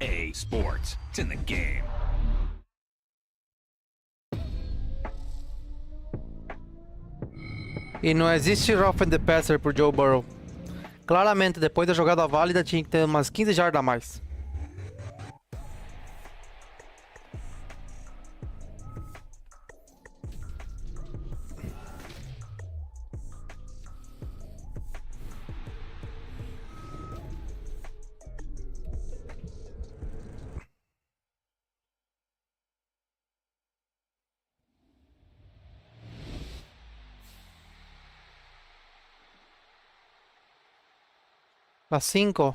EA Sports. It's in the game. E não existe roughing the passer pro Joe Burrow. Claramente, depois da jogada válida, tinha que ter umas 15 jardas a mais. Las 5.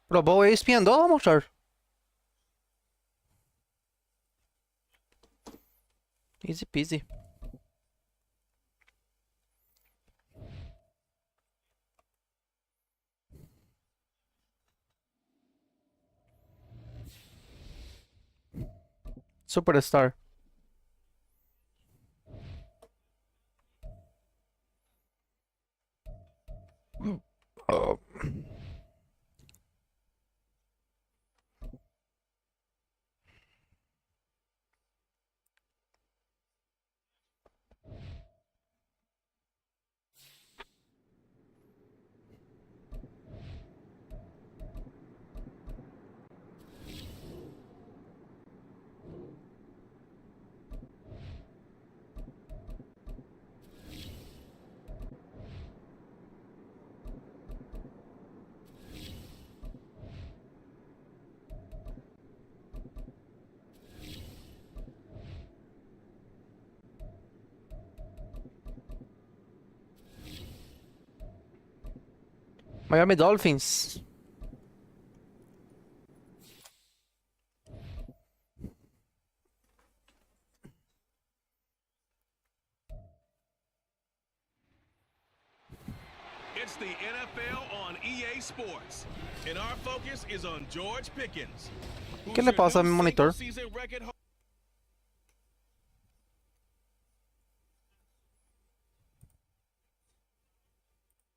Pro Bowl é espiando, vamos mostrar. Easy peasy. Superstar. Oh. Miami Dolphins. It's the NFL on EA Sports, and our focus is on George Pickens. ¿Qué le pasa a mi monitor?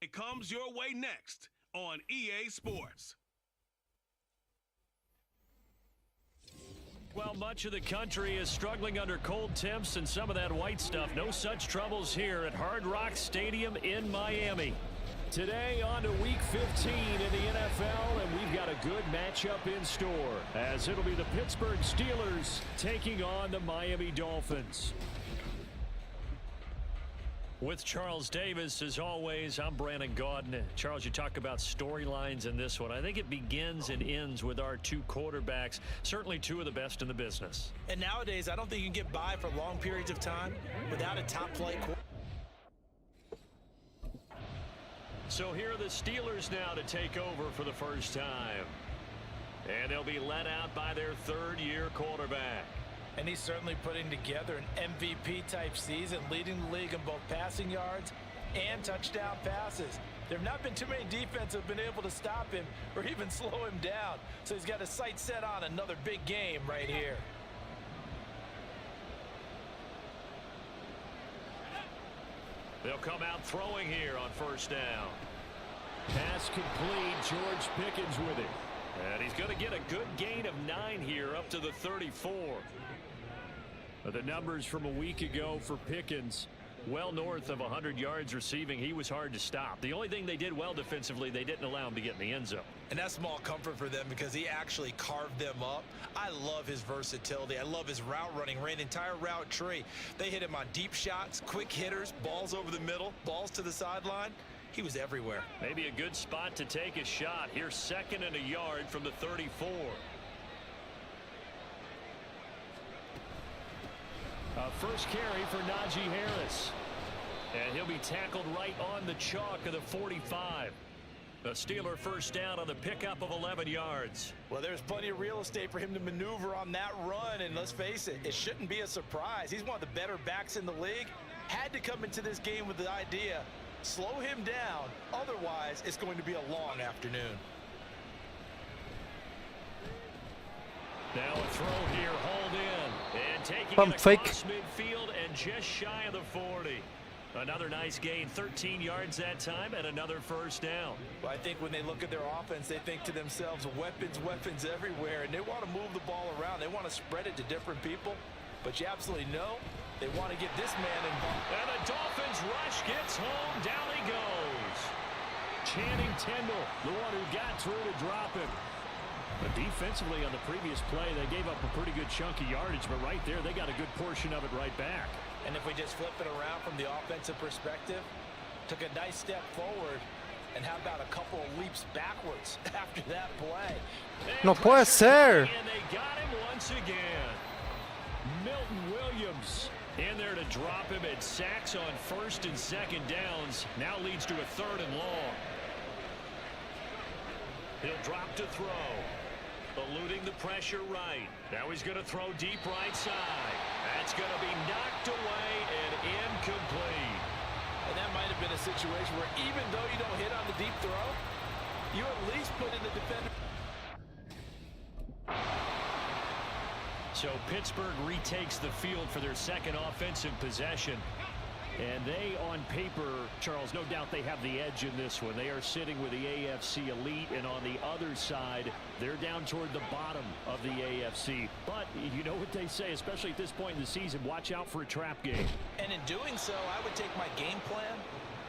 It comes your way next on EA Sports. Well, much of the country is struggling under cold temps and some of that white stuff. No such troubles here at Hard Rock Stadium in Miami. Today on to Week 15 in the NFL, and we've got a good matchup in store, as it'll be the Pittsburgh Steelers taking on the Miami Dolphins. With Charles Davis, as always, I'm Brandon Gaudin. Charles, you talk about storylines in this one. I think it begins and ends with our two quarterbacks, certainly two of the best in the business. And nowadays, I don't think you can get by for long periods of time without a top-flight quarterback. So here are the Steelers now to take over for the first time. And they'll be led out by their third-year quarterback. And he's certainly putting together an MVP-type season, leading the league in both passing yards and touchdown passes. There have not been too many defenses that have been able to stop him or even slow him down. So he's got his sights set on another big game right here. They'll come out throwing here on first down. Pass complete. George Pickens with it. And he's going to get a good gain of 9 here up to the 34. The numbers from a week ago for Pickens, well north of 100 yards receiving. He was hard to stop. The only thing they did well defensively, they didn't allow him to get in the end zone. And that's small comfort for them because he actually carved them up. I love his versatility. I love his route running. Ran the entire route tree. They hit him on deep shots, quick hitters, balls over the middle, balls to the sideline. He was everywhere. Maybe a good spot to take a shot. Here's 2nd and a yard from the 34. First carry for Najee Harris. And he'll be tackled right on the chalk of the 45. The Steeler first down on the pickup of 11 yards. Well, there's plenty of real estate for him to maneuver on that run. And let's face it, it shouldn't be a surprise. He's one of the better backs in the league. Had to come into this game with the idea, slow him down. Otherwise, it's going to be a long afternoon. Now a throw here, hauled in. And taking Pump it fake. across midfield and just shy of the 40. Another nice gain, 13 yards that time, and another first down. Well, I think when they look at their offense, they think to themselves, weapons, weapons everywhere, and they want to move the ball around. They want to spread it to different people, but you absolutely know they want to get this man involved. And the Dolphins rush gets home. Down he goes. Channing Tindall, the one who got through to drop him. But defensively on the previous play, they gave up a pretty good chunk of yardage, but right there, they got a good portion of it right back. And if we just flip it around from the offensive perspective, took a nice step forward, and how about a couple of leaps backwards after that play? No puede ser. And they got him once again. Milton Williams in there to drop him at sacks on first and second downs. Now leads to a 3rd and long. He'll drop to throw. Eluding the pressure right. Now he's going to throw deep right side. That's going to be knocked away and incomplete. And that might have been a situation where even though you don't hit on the deep throw, you at least put in the defender. So Pittsburgh retakes the field for their second offensive possession. And they, on paper, Charles, no doubt they have the edge in this one. They are sitting with the AFC elite, and on the other side, they're down toward the bottom of the AFC. But you know what they say, especially at this point in the season, watch out for a trap game. And in doing so, I would take my game plan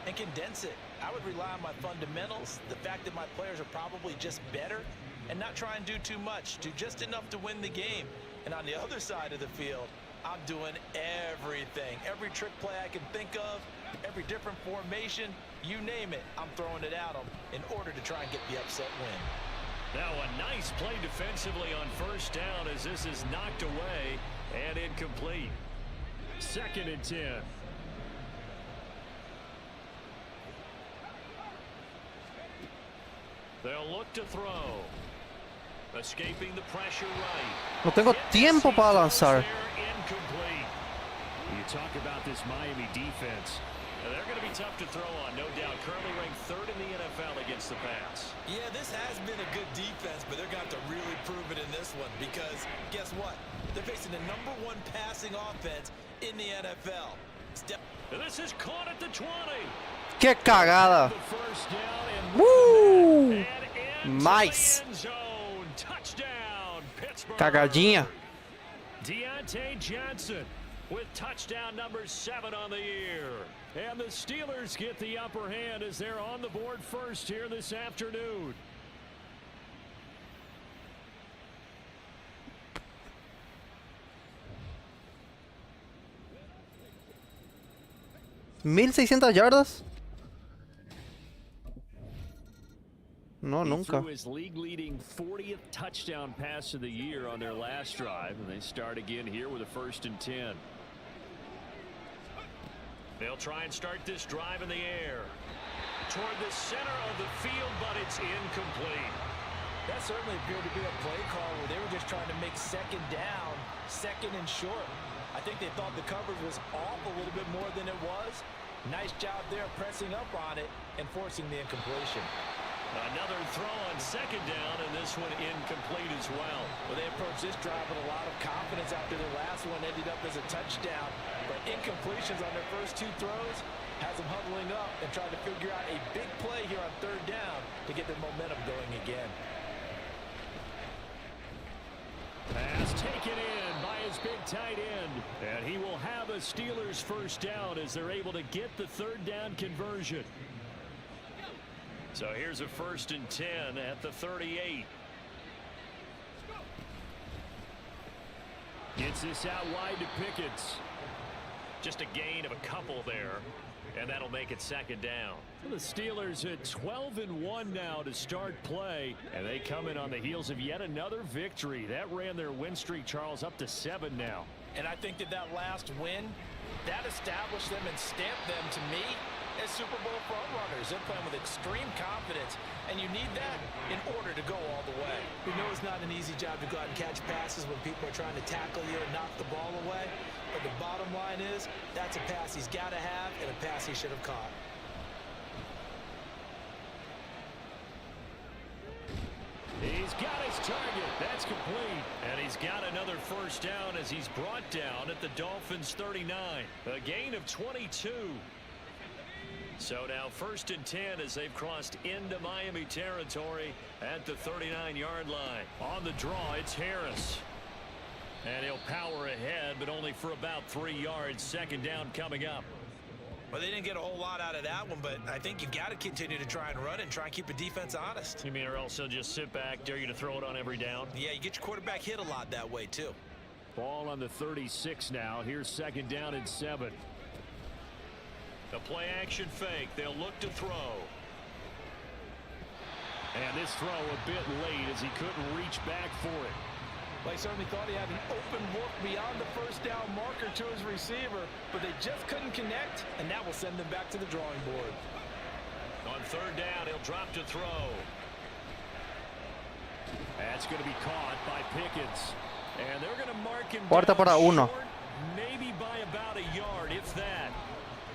and condense it. I would rely on my fundamentals, the fact that my players are probably just better, and not try and do too much, do just enough to win the game. And on the other side of the field, I'm doing everything. Every trick play I can think of, every different formation, you name it, I'm throwing it at them in order to try and get the upset win. Now a nice play defensively on first down as this is knocked away and incomplete. 2nd and 10. They'll look to throw. Escaping the pressure right. No tengo tiempo para lanzar. Incomplete. You talk about this Miami defense. They're going to be tough to throw on, no doubt. Currently ranked 3rd in the NFL against the pass. Yeah, this has been a good defense, but they're going to have to really prove it in this one because guess what? They're facing the #1 passing offense in the NFL. And this is caught at the 20. Que cagada. The first down and Woo! and Nice. end zone. Touchdown, Pittsburgh. Cagadinha. Deontay Johnson with touchdown number 7 on the year. And the Steelers get the upper hand as they're on the board first here this afternoon. ¿1600 yardas? No, He nunca. threw his league-leading 40th touchdown pass of the year on their last drive, and they start again here with a 1st and 10. They'll try and start this drive in the air toward the center of the field, but it's incomplete. That certainly appeared to be a play call where they were just trying to make 2nd down, 2nd and short. I think they thought the coverage was off a little bit more than it was. Nice job there pressing up on it and forcing the incompletion. Another throw on 2nd down, and this one incomplete as well. Well, they approached this drive with a lot of confidence after their last one ended up as a touchdown. But incompletions on their first 2 throws has them huddling up and trying to figure out a big play here on 3rd down to get their momentum going again. Pass taken in by his big tight end. And he will have a Steelers first down as they're able to get the 3rd down conversion. So here's a 1st and 10 at the 38. Gets this out wide to Pickens. Just a gain of a couple there, and that'll make it 2nd down. The Steelers at 12-1 now to start play, and they come in on the heels of yet another victory. That ran their win streak, Charles, up to 7 now. And I think that last win, that established them and stamped them, to me, as Super Bowl frontrunners. They're playing with extreme confidence, and you need that in order to go all the way. We know it's not an easy job to go out and catch passes when people are trying to tackle you and knock the ball away, but the bottom line is that's a pass he's got to have and a pass he should have caught. He's got his target. That's complete. And he's got another first down as he's brought down at the Dolphins' 39. A gain of 22. So now 1st and 10 as they've crossed into Miami territory at the 39-yard line. On the draw, it's Harris. And he'll power ahead, but only for about 3 yards. 2nd down coming up. Well, they didn't get a whole lot out of that one, but I think you've got to continue to try and run and try and keep the defense honest. You mean or else they'll just sit back, dare you to throw it on every down? Yeah, you get your quarterback hit a lot that way, too. Ball on the 36 now. Here's 2nd down and 7. The play action fake. They'll look to throw. And this throw a bit late as he couldn't reach back for it. Well, he certainly thought he had an open look beyond the 1st down marker to his receiver, but they just couldn't connect, and that will send them back to the drawing board. On 3rd down, he'll drop to throw. That's going to be caught by Pickens. And they're going to mark him Cuarta para down uno. short, maybe by about a yard, if that.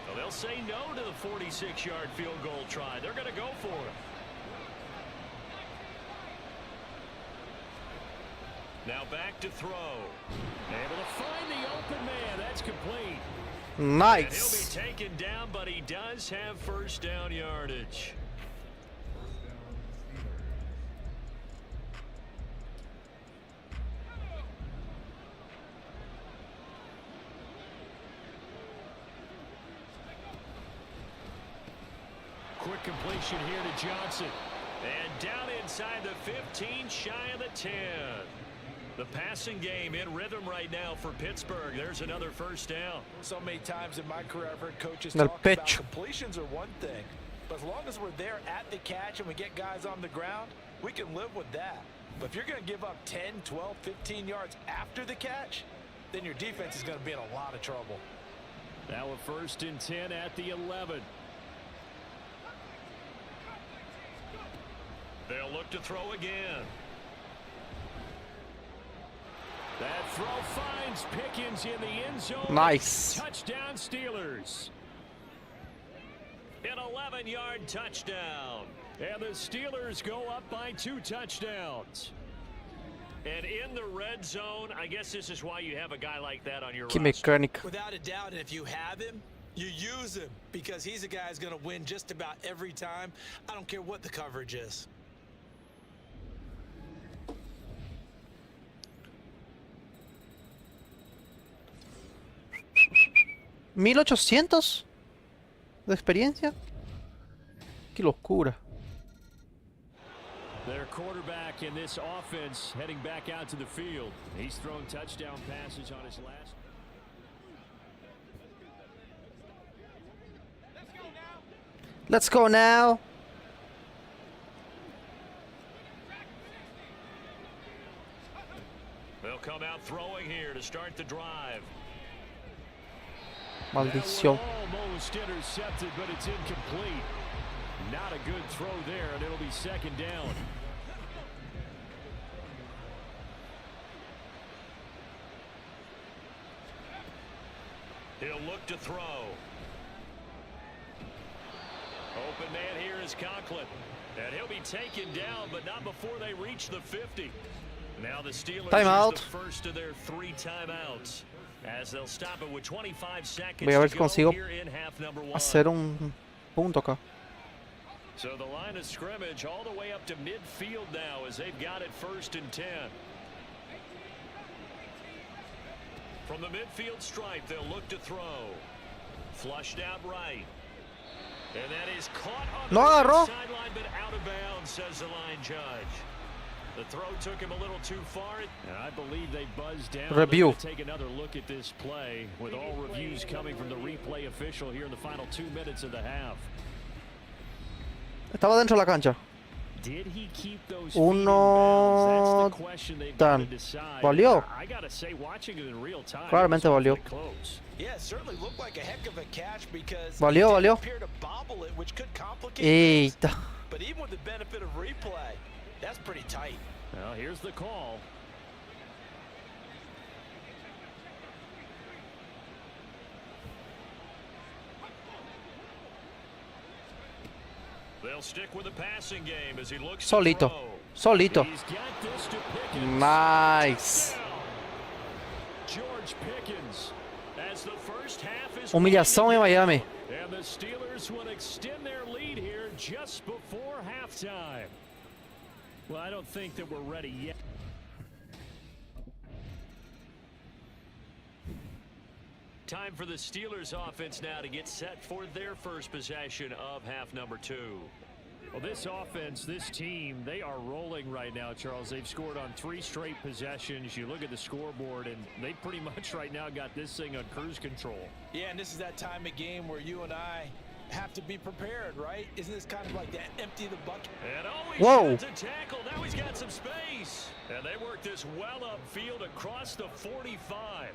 Well, they'll say no to the 46-yard field goal try. They're going to go for it. Now back to throw. Able to find the open man. That's complete. Nice. And he'll be taken down, but he does have 1st down yardage. Quick completion here to Johnson. And down inside the 15, shy of the 10. The passing game in rhythm right now for Pittsburgh. There's another 1st down. So many times in my career I've heard coaches El talk about pecho. completions are one thing, but as long as we're there at the catch and we get guys on the ground, we can live with that. But if you're going to give up 10, 12, 15 yards after the catch, then your defense is going to be in a lot of trouble. Now a 1st and 10 at the 11. They'll look to throw again. That throw finds Pickens in the end zone. Nice. Touchdown Steelers. An 11-yard touchdown. And the Steelers go up by 2 touchdowns. And in the red zone, I guess this is why you have a guy like that on your Key roster. mechanic. Without a doubt, and if you have him, you use him because he's a guy who's going to win just about every time. I don't care what the coverage is. 1800 de experiencia. Qué locura. Their quarterback in this offense heading back out to the field. He's thrown touchdown passes on his last. Let's go now. They'll come out throwing here to start the drive. Maldición. Almost intercepted, but it's incomplete. Not a good throw there, and it'll be 2nd down. He'll look to throw. Open man here is Conklin. And he'll be taken down, but not before they reach the 50. Now the Steelers Timeout. use the first of their 3 timeouts. As they'll stop it with 25 seconds Voy a ver to si go consigo here in half number 1. hacer un punto acá. So the line of scrimmage all the way up to midfield now as they've got it 1st and 10. From the midfield stripe, they'll look to throw. Flushed out right. And that is caught on No the right agarró. sideline, but out of bounds, says the line judge. The throw took him a little too far, and I believe they buzzed down. Review. They're gonna take another look at this play with all reviews coming from the replay official here in the final 2 minutes of the half. Estaba dentro de la cancha. Did he keep those Uno feet in bounds? That's the question they've got to tan. decide. Valió. I gotta say, watching it in real time, Claramente it was valió. awfully close. Yeah, it certainly looked like a heck of a catch because Valió, he didn't valió. appear to bobble it, which could complicate things. Eita. But even with the benefit of replay, that's pretty tight. Well, here's the call. They'll stick with the passing game as he looks to Solito. throw. Solito. He's got this to Pickens. Nice. George Pickens. as the first half is Humilhação em Miami. and the Steelers will extend their lead here just before halftime. Well, I don't think that we're ready yet. Time for the Steelers offense now to get set for their first possession of half number 2. Well, this offense, this team, they are rolling right now, Charles. They've scored on 3 straight possessions. You look at the scoreboard, and they pretty much right now got this thing on cruise control. Yeah, and this is that time of game where you and I have to be prepared, right? Isn't this kind of like that empty the bucket? And always Whoa. a tackle. Now he's got some space. And they work this well upfield across the 45.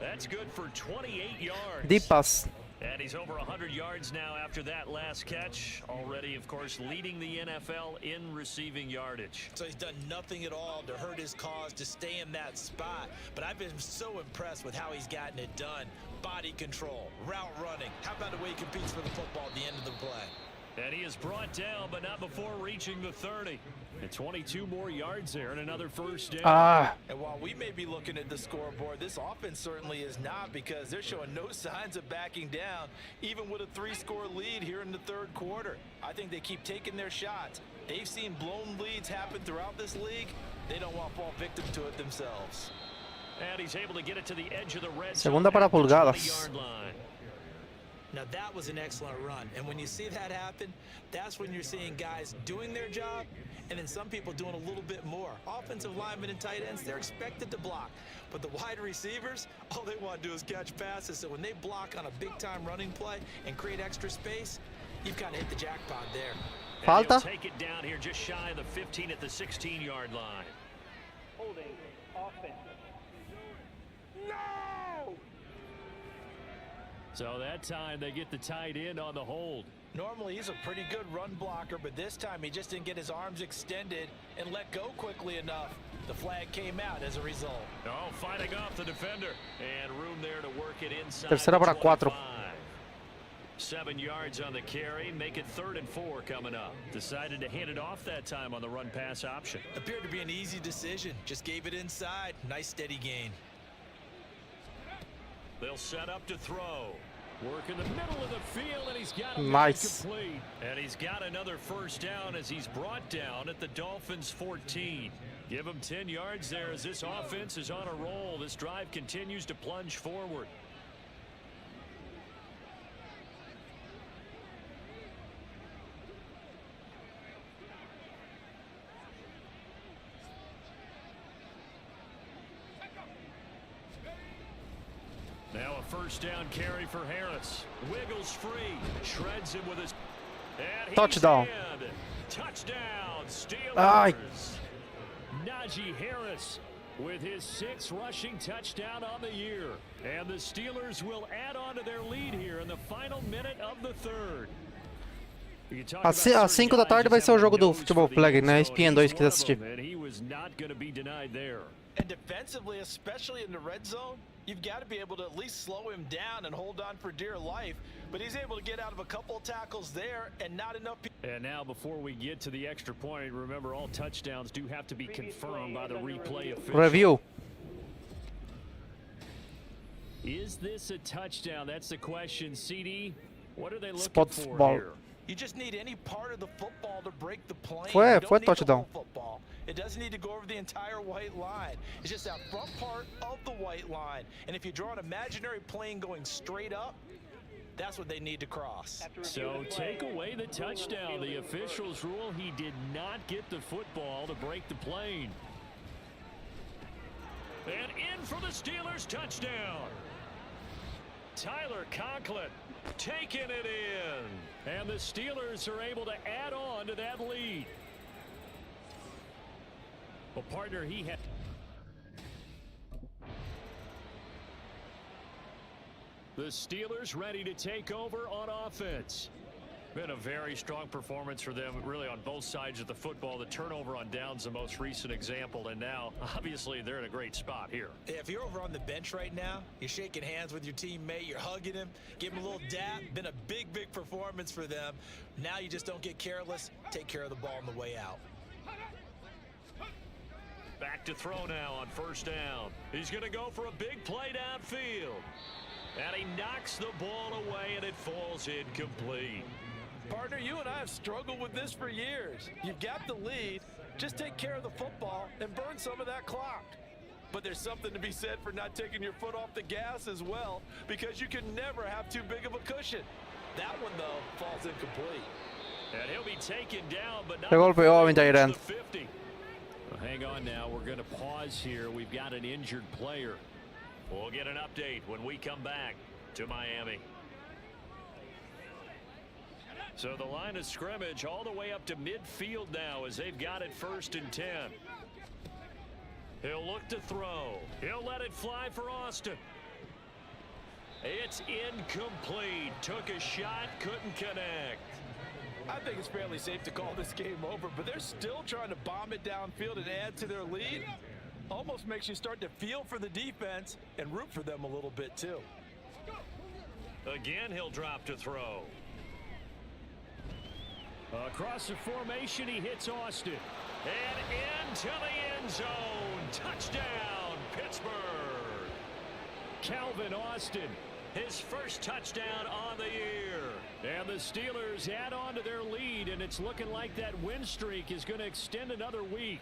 That's good for 28 yards. Deep pass. And he's over 100 yards now after that last catch. Already, of course, leading the NFL in receiving yardage. So he's done nothing at all to hurt his cause, to stay in that spot. But I've been so impressed with how he's gotten it done. Body control, route running. How about the way he competes for the football at the end of the play? And he is brought down, but not before reaching the 30. And 22 more yards there and another first down. And while we may be looking at the scoreboard, this offense certainly is not, because they're showing no signs of backing down, even with a 3-score lead here in the third quarter. I think they keep taking their shots. They've seen blown leads happen throughout this league. They don't want to fall victim to it themselves. And he's able to get it to the edge of the red Segunda para pulgadas. 20-yard line. Now that was an excellent run, and when you see that happen, that's when you're seeing guys doing their job, and then some people doing a little bit more. Offensive linemen and tight ends, they're expected to block, but the wide receivers, all they want to do is catch passes. So when they block on a big-time running play and create extra space, you've kind of hit the jackpot there. And he'll Falta. take it down here just shy of the 15 at the 16-yard line. Holding offense. So that time they get the tight end on the hold. Normally he's a pretty good run blocker, but this time he just didn't get his arms extended and let go quickly enough. The flag came out as a result. Oh, fighting off the defender. And room there to work it inside. Tercera para 4. 7 yards on the carry. Make it 3rd and 4 coming up. Decided to hand it off that time on the run pass option. Appeared to be an easy decision. Just gave it inside. Nice steady gain. They'll set up to throw. Work in the middle of the field, and he's got a Nice. complete. And he's got another first down as he's brought down at the Dolphins' 14. Give him 10 yards there as this offense is on a roll. This drive continues to plunge forward. Now a first down carry for Harris. Wiggles free. Shreds him with his... And he's Touchdown. in. Touchdown, Steelers. Ay. Najee Harris with his 6th rushing touchdown on the year. And the Steelers will add on to their lead here in the final minute of the third. Às 5 da tarde vai ser o jogo do Futebol Plug, né? ESPN 2 quiser assistir. And he was not going to be denied there. And defensively, especially in the red zone, you've got to be able to at least slow him down and hold on for dear life. But he's able to get out of a couple of tackles there and not enough. And now before we get to the extra point, remember all touchdowns do have to be confirmed by the replay official. Review. Is this a touchdown? That's the question. CD, what are they looking Spots for ball. here? You just need any part of the football to break the plane. Foi You don't need the touchdown. whole football. It doesn't need to go over the entire white line. It's just that front part of the white line. And if you draw an imaginary plane going straight up, that's what they need to cross. So take away the touchdown. The officials rule he did not get the football to break the plane. And in for the Steelers touchdown. Tyler Conklin taking it in. And the Steelers are able to add on to that lead. Well, partner, he had... The Steelers ready to take over on offense. Been a very strong performance for them, really on both sides of the football. The turnover on downs, the most recent example, and now, obviously, they're in a great spot here. If you're over on the bench right now, you're shaking hands with your teammate, you're hugging him, give him a little dap. Been a big, big performance for them. Now you just don't get careless. Take care of the ball on the way out. Back to throw now on first down. He's going to go for a big play downfield. And he knocks the ball away, and it falls incomplete. Partner, you and I have struggled with this for years. You've got the lead. Just take care of the football and burn some of that clock. But there's something to be said for not taking your foot off the gas as well, because you can never have too big of a cushion. That one, though, falls incomplete. And he'll be taken down, but not Qué golpeó a mi tight end. the 50. Well, hang on now. We're going to pause here. We've got an injured player. We'll get an update when we come back to Miami. So the line of scrimmage all the way up to midfield now as they've got it 1st and 10. He'll look to throw. He'll let it fly for Austin. It's incomplete. Took a shot, couldn't connect. I think it's fairly safe to call this game over, but they're still trying to bomb it downfield and add to their lead. Almost makes you start to feel for the defense and root for them a little bit too. Again, he'll drop to throw. Across the formation, he hits Austin. And into the end zone. Touchdown, Pittsburgh. Calvin Austin, his first touchdown on the year. And the Steelers add on to their lead, and it's looking like that win streak is going to extend another week.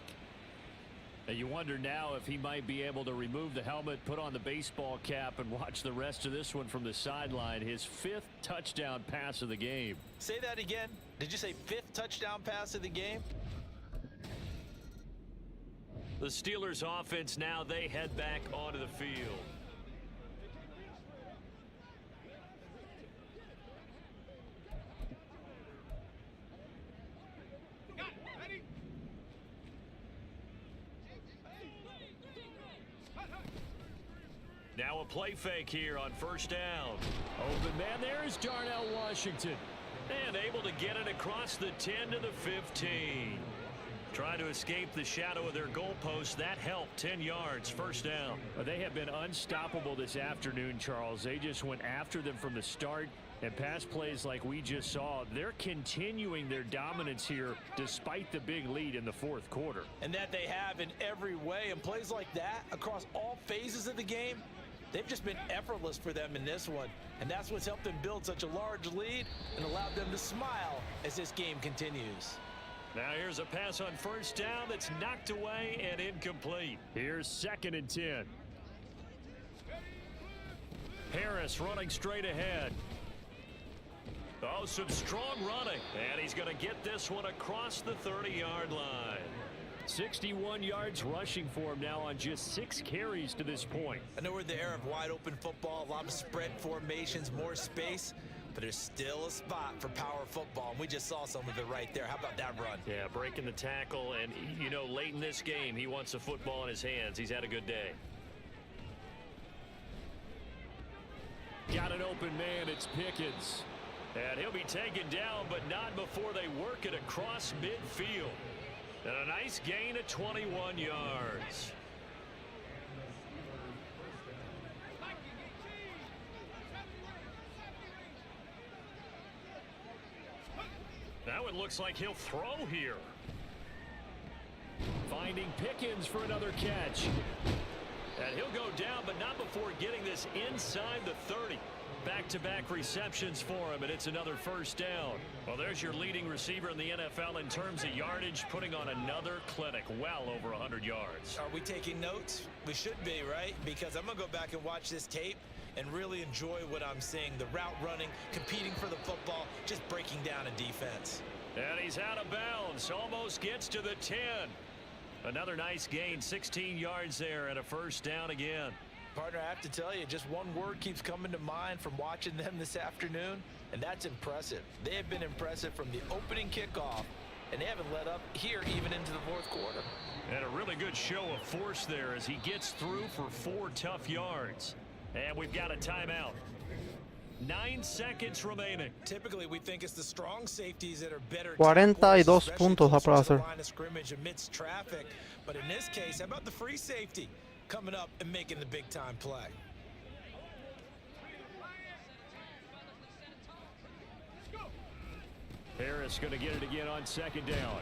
And you wonder now if he might be able to remove the helmet, put on the baseball cap, and watch the rest of this one from the sideline. His 5th touchdown pass of the game. Say that again. Did you say 5th touchdown pass of the game? The Steelers offense now, they head back onto the field. Now a play fake here on 1st down. Open man, there's Darnell Washington. And able to get it across the 10 to the 15. Trying to escape the shadow of their goalpost. That helped. 10 yards, 1st down. They have been unstoppable this afternoon, Charles. They just went after them from the start. And pass plays like we just saw, they're continuing their dominance here despite the big lead in the 4th quarter. And that they have in every way. And plays like that across all phases of the game, they've just been effortless for them in this one. And that's what's helped them build such a large lead and allowed them to smile as this game continues. Now here's a pass on 1st down that's knocked away and incomplete. Here's 2nd and 10. Harris running straight ahead. Oh, some strong running. And he's going to get this one across the 30-yard line. 61 yards rushing for him now on just 6 carries to this point. I know we're in the era of wide open football, a lot of spread formations, more space, but there's still a spot for power football, and we just saw some of it right there. How about that run? Yeah, breaking the tackle, and, you know, late in this game, he wants the football in his hands. He's had a good day. Got an open man, it's Pickens. And he'll be taken down, but not before they work it across midfield. And a nice gain of 21 yards. Now it looks like he'll throw here. Finding Pickens for another catch. And he'll go down, but not before getting this inside the 30. Back-to-back receptions for him, and it's another 1st down. Well, there's your leading receiver in the NFL in terms of yardage, putting on another clinic, well over 100 yards. Are we taking notes? We should be, right? Because I'm going to go back and watch this tape and really enjoy what I'm seeing. The route running, competing for the football, just breaking down a defense. And he's out of bounds, almost gets to the 10. Another nice gain, 16 yards there, and a 1st down again. Partner, I have to tell you, just one word keeps coming to mind from watching them this afternoon, and that's impressive. They have been impressive from the opening kickoff, and they haven't let up here even into the 4th quarter. And a really good show of force there as he gets through for 4 tough yards. And we've got a timeout. 9 seconds remaining. Typically, we think it's the strong safeties that are better. 42 puntos a placer. Line of scrimmage amidst traffic, but in this case, how about the free safety coming up and making the big time play? Harris going to get it again on 2nd down.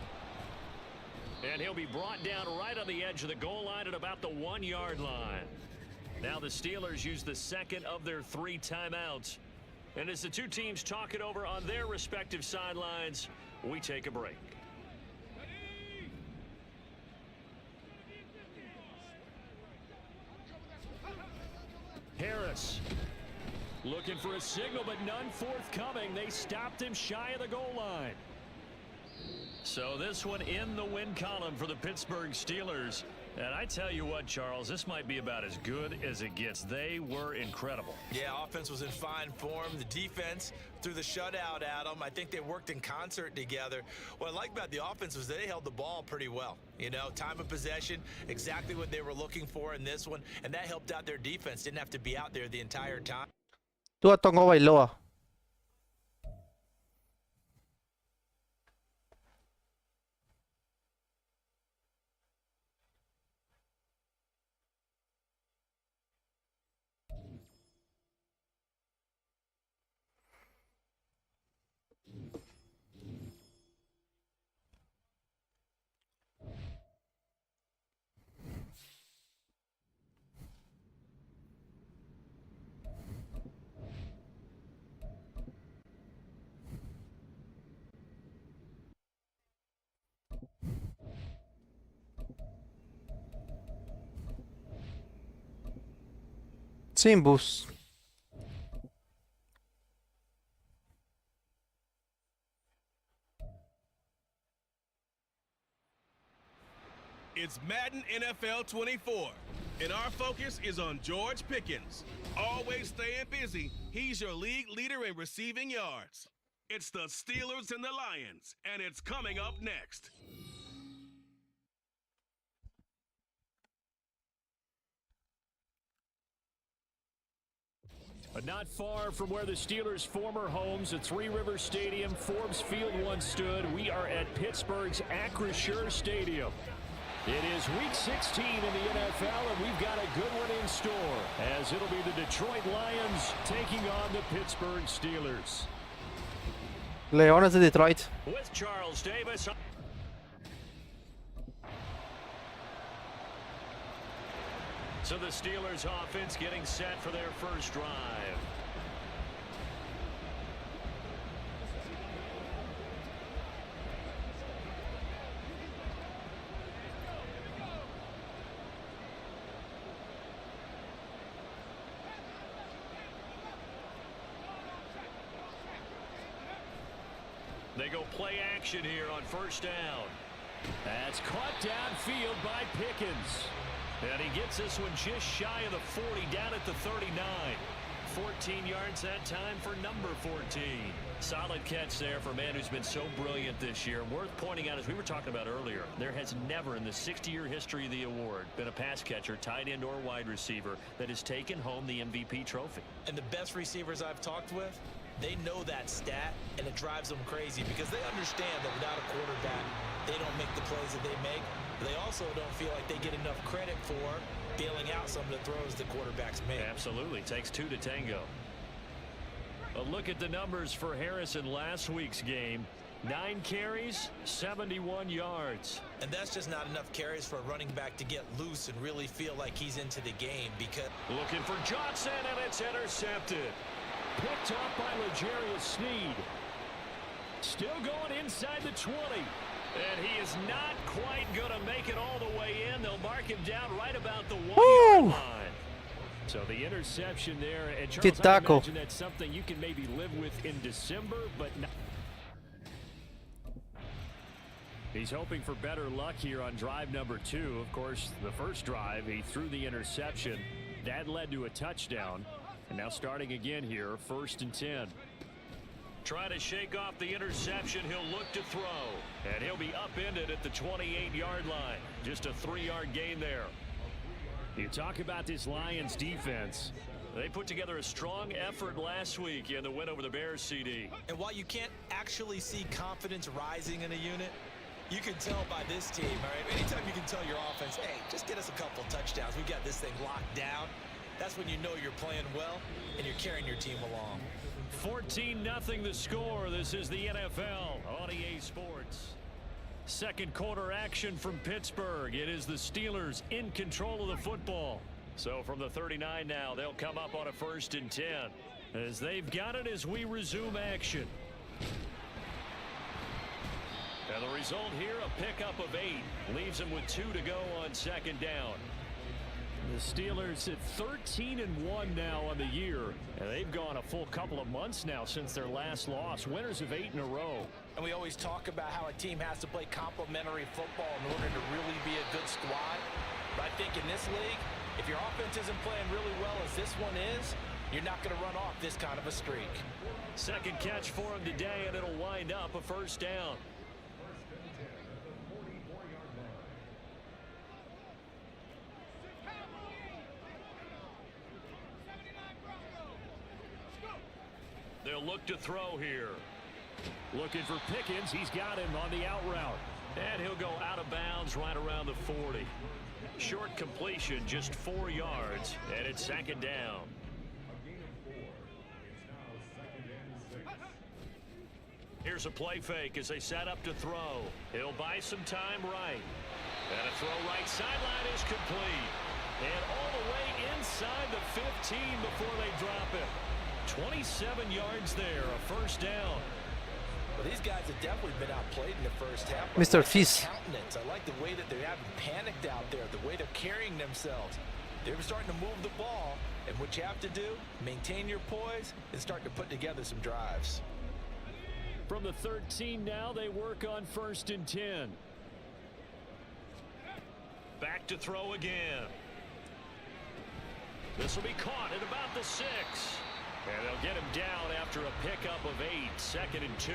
And he'll be brought down right on the edge of the goal line at about the 1-yard line. Now the Steelers use the second of their 3 timeouts. And as the two teams talk it over on their respective sidelines, we take a break. Harris looking for a signal, but none forthcoming. They stopped him shy of the goal line. So this one in the win column for the Pittsburgh Steelers. And I tell you what, Charles, this might be about as good as it gets. They were incredible. Yeah, offense was in fine form. The defense threw the shutout at them. I think they worked in concert together. What I like about the offense was they held the ball pretty well. You know, time of possession, exactly what they were looking for in this one. And that helped out their defense. Didn't have to be out there the entire time. Tua Tonga Wailoa. Simbus. It's Madden NFL 24, and our focus is on George Pickens. Always staying busy, he's your league leader in receiving yards. It's the Steelers and the Lions, and it's coming up next. But not far from where the Steelers' former homes at Three Rivers Stadium, Forbes Field once stood, we are at Pittsburgh's Acrisure Stadium. It is Week 16 in the NFL, and we've got a good one in store, as it'll be the Detroit Lions taking on the Pittsburgh Steelers. Leones de Detroit. With Charles Davis. So the Steelers offense getting set for their first drive. They go play action here on first down. That's caught downfield by Pickens. And he gets this one just shy of the 40, down at the 39. 14 yards that time for number 14. Solid catch there for a man who's been so brilliant this year. Worth pointing out, as we were talking about earlier, there has never in the 60-year history of the award been a pass catcher, tight end or wide receiver that has taken home the MVP trophy. And the best receivers I've talked with, they know that stat, and it drives them crazy because they understand that without a quarterback, they don't make the plays that they make. They also don't feel like they get enough credit for bailing out some of the throws the quarterbacks make. Absolutely. Takes two to tango. A look at the numbers for Harris in last week's game. 9 carries, 71 yards. And that's just not enough carries for a running back to get loose and really feel like he's into the game because... Looking for Johnson, and it's intercepted. Picked up by L'Jarius Sneed. Still going inside the 20. And he is not quite going to make it all the way in. They'll mark him down right about the 1-yard line. So the interception there. And Charles, I imagine that's something you can maybe live with in December, but not. He's hoping for better luck here on drive number 2. Of course, the first drive, he threw the interception. That led to a touchdown. And now starting again here, 1st and 10. Try to shake off the interception. He'll look to throw. And he'll be upended at the 28-yard line. Just a 3-yard gain there. You talk about this Lions defense. They put together a strong effort last week in the win over the Bears, CD. And while you can't actually see confidence rising in a unit, you can tell by this team, all right? Anytime you can tell your offense, hey, just get us a couple touchdowns. We got this thing locked down. That's when you know you're playing well and you're carrying your team along. 14-0 the score. This is the NFL on EA Sports. Second quarter action from Pittsburgh. It is the Steelers in control of the football. So from the 39 now, they'll come up on a 1st and 10 as they've got it as we resume action. And the result here, a pickup of 8. Leaves them with 2 to go on 2nd down. The Steelers at 13-1 now on the year. And they've gone a full couple of months now since their last loss. Winners of 8 in a row. And we always talk about how a team has to play complementary football in order to really be a good squad. But I think in this league, if your offense isn't playing really well as this one is, you're not going to run off this kind of a streak. 2nd catch for him today, and it'll wind up a 1st down. They'll look to throw here. Looking for Pickens. He's got him on the out route. And he'll go out of bounds right around the 40. Short completion, just 4 yards, and it's 2nd down. Here's a play fake as they set up to throw. He'll buy some time right. And a throw right sideline is complete. And all the way inside the 15 before they drop it. 27 yards there, a 1st down. Well, these guys have definitely been outplayed in the first half. Mr. Fist. I like the way that they haven't panicked out there, the way they're carrying themselves. They're starting to move the ball, and what you have to do, maintain your poise and start to put together some drives. From the 13 now, they work on 1st and 10. Back to throw again. This will be caught at about the 6. And they'll get him down after a pickup of 8, 2nd and 2.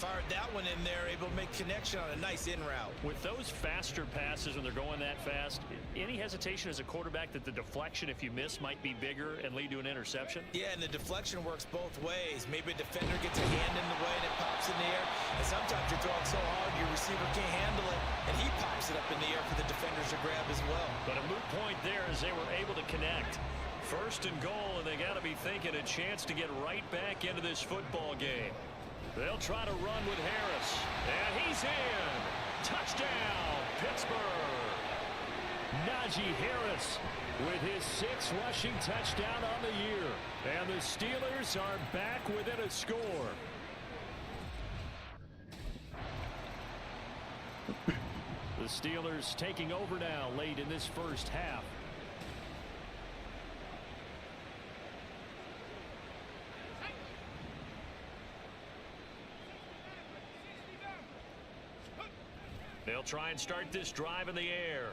Fired that one in there, able to make connection on a nice in route. With those faster passes when they're going that fast, any hesitation as a quarterback that the deflection, if you miss, might be bigger and lead to an interception? Yeah, and the deflection works both ways. Maybe a defender gets a hand in the way and it pops in the air. And sometimes you're throwing so hard your receiver can't handle it, and he pops it up in the air for the defenders to grab as well. But a moot point there as they were able to connect. 1st and goal, and they got to be thinking a chance to get right back into this football game. They'll try to run with Harris. And he's in. Touchdown, Pittsburgh. Najee Harris with his 6th rushing touchdown on the year. And the Steelers are back within a score. The Steelers taking over now late in this first half. They'll try and start this drive in the air.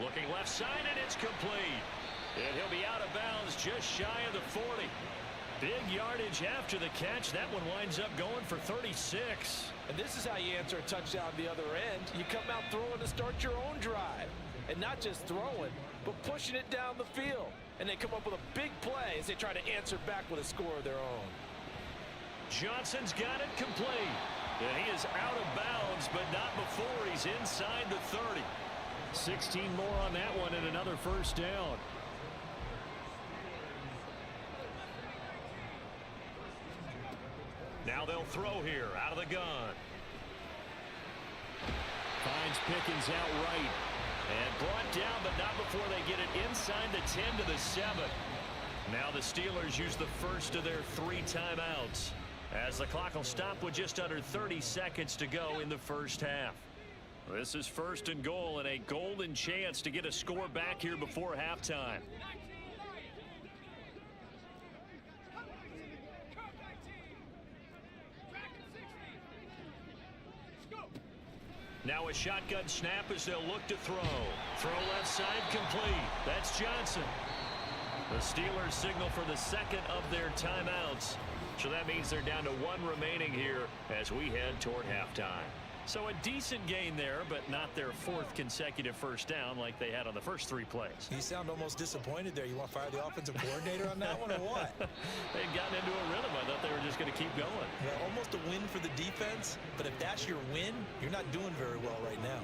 Looking left side, and it's complete. And he'll be out of bounds just shy of the 40. Big yardage after the catch. That one winds up going for 36. And this is how you answer a touchdown the other end. You come out throwing to start your own drive. And not just throwing, but pushing it down the field. And they come up with a big play as they try to answer back with a score of their own. Johnson's got it complete. And he is out of bounds, but not before he's inside the 30. 16 more on that one and another 1st down. Now they'll throw here out of the gun. Finds Pickens out right. And brought down, but not before they get it inside the 10 to the 7. Now the Steelers use the first of their 3 timeouts, as the clock will stop with just under 30 seconds to go in the first half. This is 1st and goal and a golden chance to get a score back here before halftime. Now a shotgun snap as they'll look to throw. Throw left side complete. That's Johnson. The Steelers signal for the 2nd of their timeouts. So that means they're down to 1 remaining here as we head toward halftime. So a decent gain there, but not their 4th consecutive 1st down like they had on the first 3 plays. You sound almost disappointed there. You want to fire the offensive coordinator on that one or what? They'd gotten into a rhythm. I thought they were just going to keep going. Yeah, almost a win for the defense, but if that's your win, you're not doing very well right now.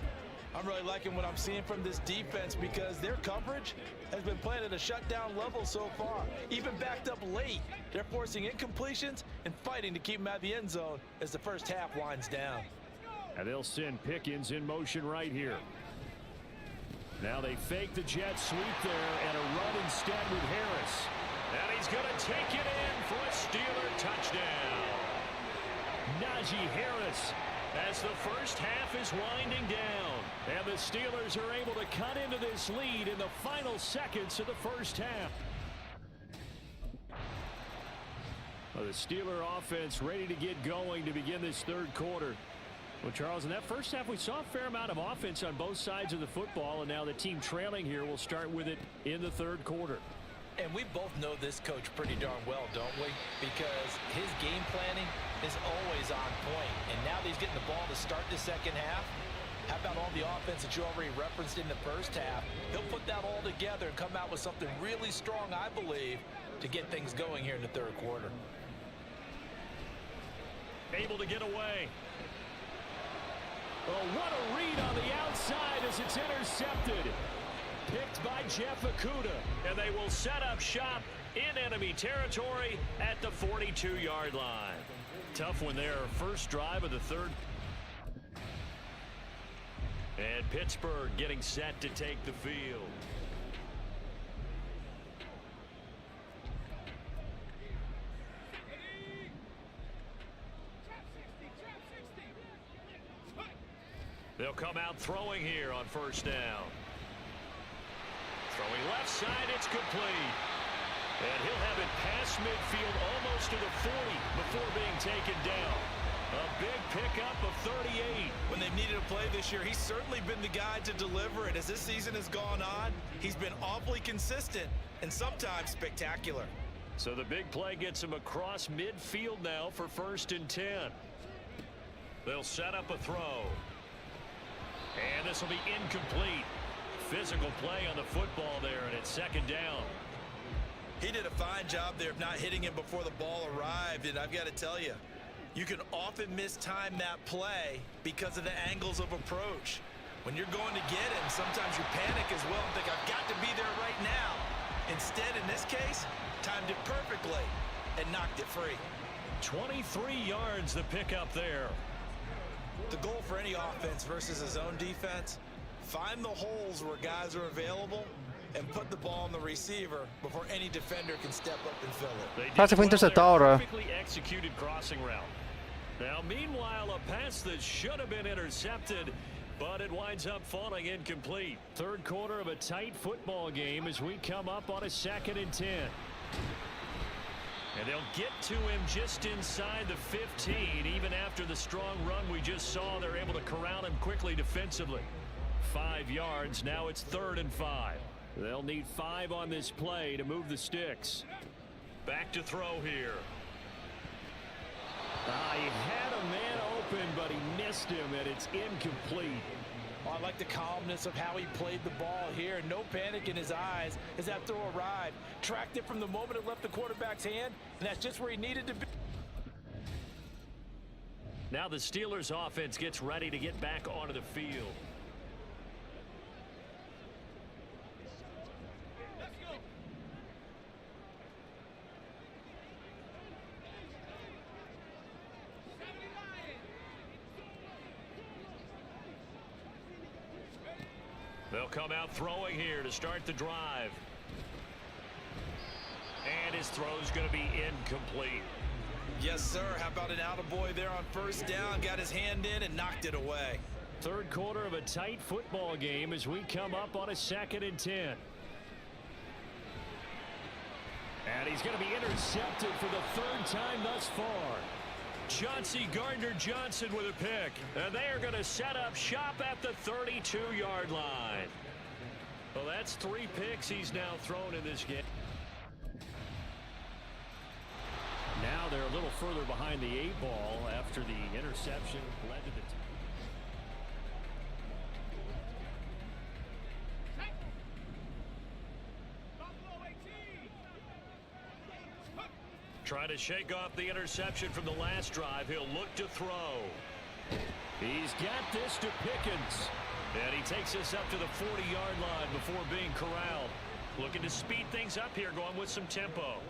I'm really liking what I'm seeing from this defense because their coverage has been playing at a shutdown level so far. Even backed up late, they're forcing incompletions and fighting to keep them out of the end zone as the first half winds down. And they'll send Pickens in motion right here. Now they fake the jet sweep there and a run instead with Harris. And he's going to take it in for a Steeler touchdown. Najee Harris as the first half is winding down. And the Steelers are able to cut into this lead in the final seconds of the first half. Well, the Steeler offense ready to get going to begin this third quarter. Well, Charles, in that first half, we saw a fair amount of offense on both sides of the football, and now the team trailing here will start with it in the third quarter. And we both know this coach pretty darn well, don't we? Because his game planning is always on point. And now that he's getting the ball to start the second half, how about all the offense that you already referenced in the first half? He'll put that all together and come out with something really strong, I believe, to get things going here in the third quarter. Able to get away. Oh, what a read on the outside as it's intercepted. Picked by Jeff Okudah, and they will set up shop in enemy territory at the 42-yard line. Tough one there. First drive of the third. And Pittsburgh getting set to take the field. They'll come out throwing here on first down. Throwing left side, it's complete. And he'll have it past midfield almost to the 40 before being taken down. A big pickup of 38. When they've needed a play this year, he's certainly been the guy to deliver it. As this season has gone on, he's been awfully consistent and sometimes spectacular. So the big play gets him across midfield now for 1st and 10. They'll set up a throw. And this will be incomplete. Physical play on the football there, and it's 2nd down. He did a fine job there of not hitting him before the ball arrived, and I've got to tell you, you can often mistime that play because of the angles of approach. When you're going to get him, sometimes you panic as well and think, I've got to be there right now. Instead, in this case, timed it perfectly and knocked it free. 23 yards the pickup there. The goal for any offense versus his own defense, find the holes where guys are available and put the ball on the receiver before any defender can step up and fill it. Quase foi interceptada. Perfectly executed crossing route. Now, meanwhile, a pass that should have been intercepted, but it winds up falling incomplete. Third quarter of a tight football game as we come up on a 2nd and 10. And they'll get to him just inside the 15. Even after the strong run we just saw, they're able to corral him quickly defensively. 5 yards. Now it's 3rd and 5. They'll need 5 on this play to move the sticks. Back to throw here. He had a man open, but he missed him, and it's incomplete. Oh, I like the calmness of how he played the ball here. No panic in his eyes as that throw arrived. Tracked it from the moment it left the quarterback's hand, and that's just where he needed to be. Now the Steelers offense gets ready to get back onto the field. They'll come out throwing here to start the drive. And his throw's going to be incomplete. Yes, sir. How about an attaboy there on 1st down? Got his hand in and knocked it away. Third quarter of a tight football game as we come up on a 2nd and 10. And he's going to be intercepted for the 3rd time thus far. Chauncey Gardner-Johnson with a pick. And they are going to set up shop at the 32-yard line. Well, that's 3 picks he's now thrown in this game. Now they're a little further behind the 8 ball after the interception led to the trying to shake off the interception from the last drive. He'll look to throw. He's got this to Pickens. And he takes us up to the 40-yard line before being corralled. Looking to speed things up here, going with some tempo.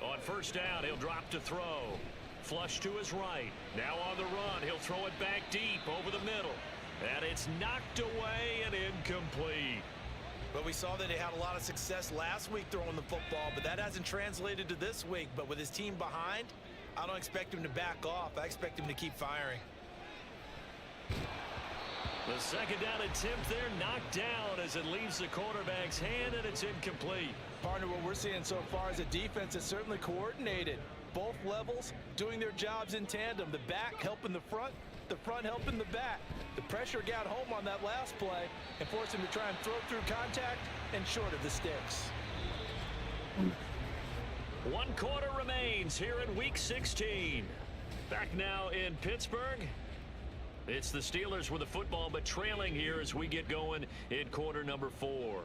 On 1st down, he'll drop to throw. Flush to his right. Now on the run, he'll throw it back deep over the middle. And it's knocked away and incomplete. But we saw that he had a lot of success last week throwing the football, but that hasn't translated to this week. But with his team behind, I don't expect him to back off. I expect him to keep firing. The second down attempt there knocked down as it leaves the quarterback's hand, and it's incomplete. Partner, what we're seeing so far is a defense that's certainly coordinated. Both levels doing their jobs in tandem. The back helping the front helping the back. The pressure got home on that last play and forced him to try and throw through contact and short of the sticks. 1 quarter remains here in Week 16. Back now in Pittsburgh. It's the Steelers with the football, but trailing here as we get going in quarter number 4.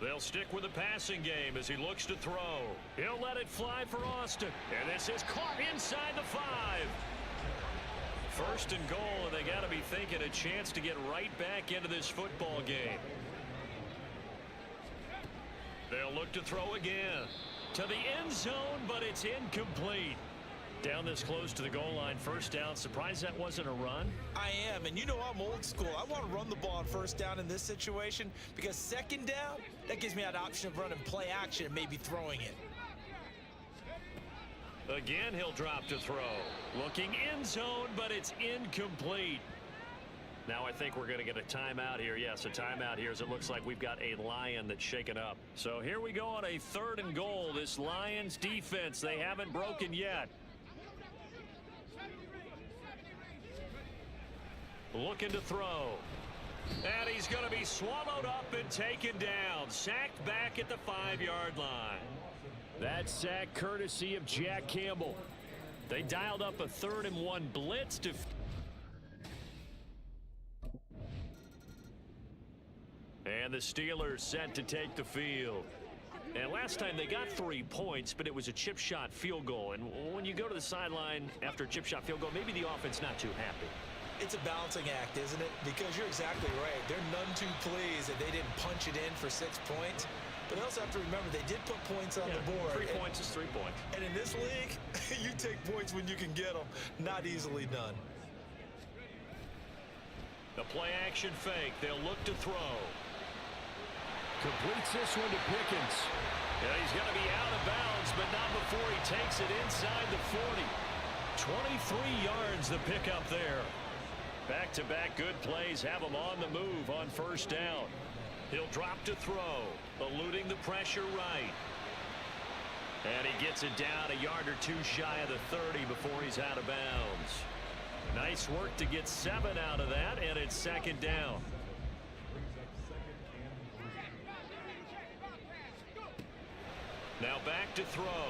They'll stick with the passing game as he looks to throw. He'll let it fly for Austin. And this is caught inside the 5. First and goal, and they got to be thinking a chance to get right back into this football game. They'll look to throw again. To the end zone, but it's incomplete. Down this close to the goal line, first down. Surprised that wasn't a run? I am, and you know I'm old school. I want to run the ball on first down in this situation because second down, that gives me that option of running play action and maybe throwing it. Again, he'll drop to throw. Looking end zone, but it's incomplete. Now I think we're going to get a timeout here. Yes, a timeout here as it looks like we've got a Lion that's shaken up. So here we go on a 3rd and goal. This Lions defense, they haven't broken yet. Looking to throw. And he's going to be swallowed up and taken down. Sacked back at the 5-yard line. That sack courtesy of Jack Campbell. They dialed up a 3rd and 1 blitz to... And the Steelers set to take the field. And last time they got 3 points, but it was a chip shot field goal. And when you go to the sideline after a chip shot field goal, maybe the offense not too happy. It's a balancing act, isn't it? Because you're exactly right. They're none too pleased that they didn't punch it in for 6 points. But they also have to remember they did put points on the board. 3 points is 3 points. And in this league, you take points when you can get them. Not easily done. The play action fake. They'll look to throw. Completes this one to Pickens. Yeah, he's going to be out of bounds, but not before he takes it inside the 40. 23 yards the pickup there. Back-to-back good plays have him on the move on first down. He'll drop to throw, eluding the pressure right. And he gets it down a yard or 2 shy of the 30 before he's out of bounds. Nice work to get 7 out of that, and it's 2nd down. Now back to throw.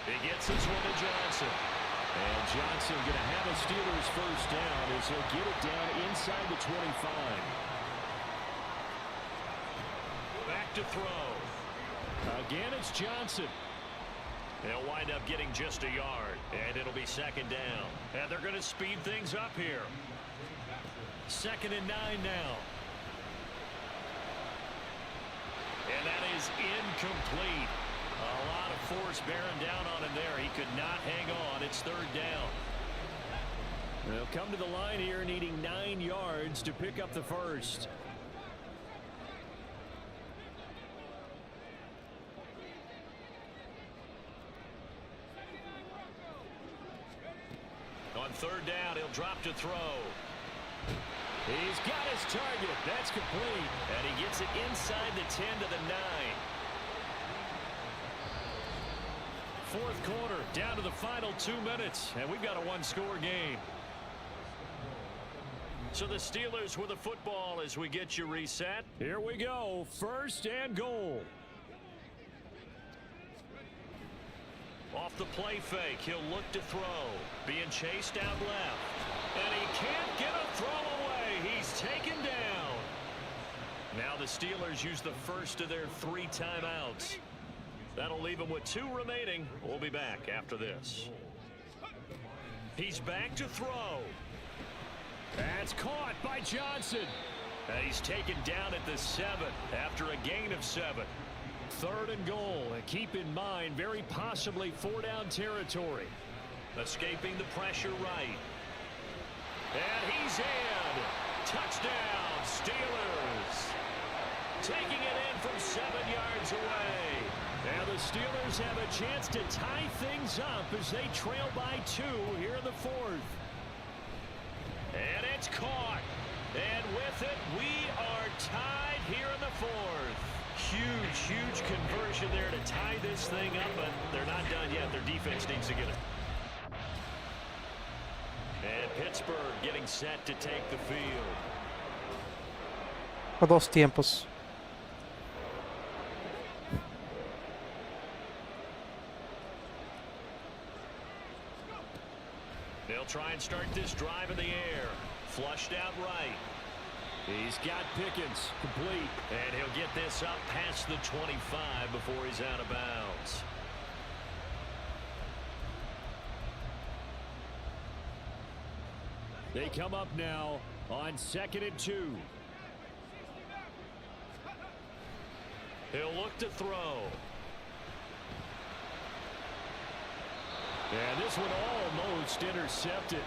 He gets this one to Johnson. And Johnson going to have a Steelers first down as he'll get it down inside the 25. Back to throw. Again, it's Johnson. They'll wind up getting just a yard, and it'll be 2nd down. And they're going to speed things up here. 2nd and 9 now. And that is incomplete. A lot of force bearing down on him there. He could not hang on. It's 3rd down. They'll come to the line here needing 9 yards to pick up the first. On 3rd down, he'll drop to throw. He's got his target. That's complete. And he gets it inside the 10 to the 9. 4th quarter, down to the final 2 minutes, and we've got a 1-score game. So the Steelers with the football as we get you reset. Here we go, 1st and goal. Off the play fake, he'll look to throw. Being chased out left. And he can't get a throw away. He's taken down. Now the Steelers use the first of their 3 timeouts. That'll leave him with 2 remaining. We'll be back after this. He's back to throw. That's caught by Johnson. And he's taken down at the 7 after a gain of 7. 3rd and goal. And keep in mind, very possibly 4-down territory. Escaping the pressure right. And he's in. Touchdown, Steelers. Taking it in from 7 yards away. And the Steelers have a chance to tie things up as they trail by 2 here in the 4th. And it's caught. And with it, we are tied here in the 4th. Huge conversion there to tie this thing up, but they're not done yet. Their defense needs to get it. And Pittsburgh getting set to take the field. A dos tiempos. They'll try and start this drive in the air. Flushed out right. He's got Pickens complete. And he'll get this up past the 25 before he's out of bounds. They come up now on 2nd and 2. He'll look to throw. And this one almost intercepted.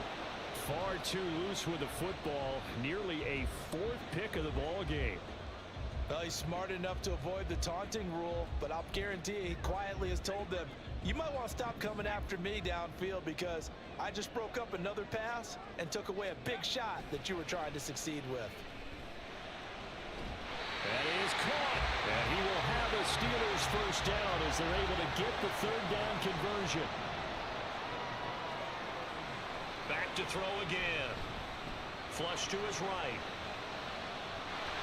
Far too loose with the football. Nearly a 4th pick of the ball game. Well, he's smart enough to avoid the taunting rule, but I'll guarantee he quietly has told them, you might want to stop coming after me downfield because I just broke up another pass and took away a big shot that you were trying to succeed with. That is caught. And he will have a Steelers first down as they're able to get the 3rd down conversion. Back to throw again. Flush to his right.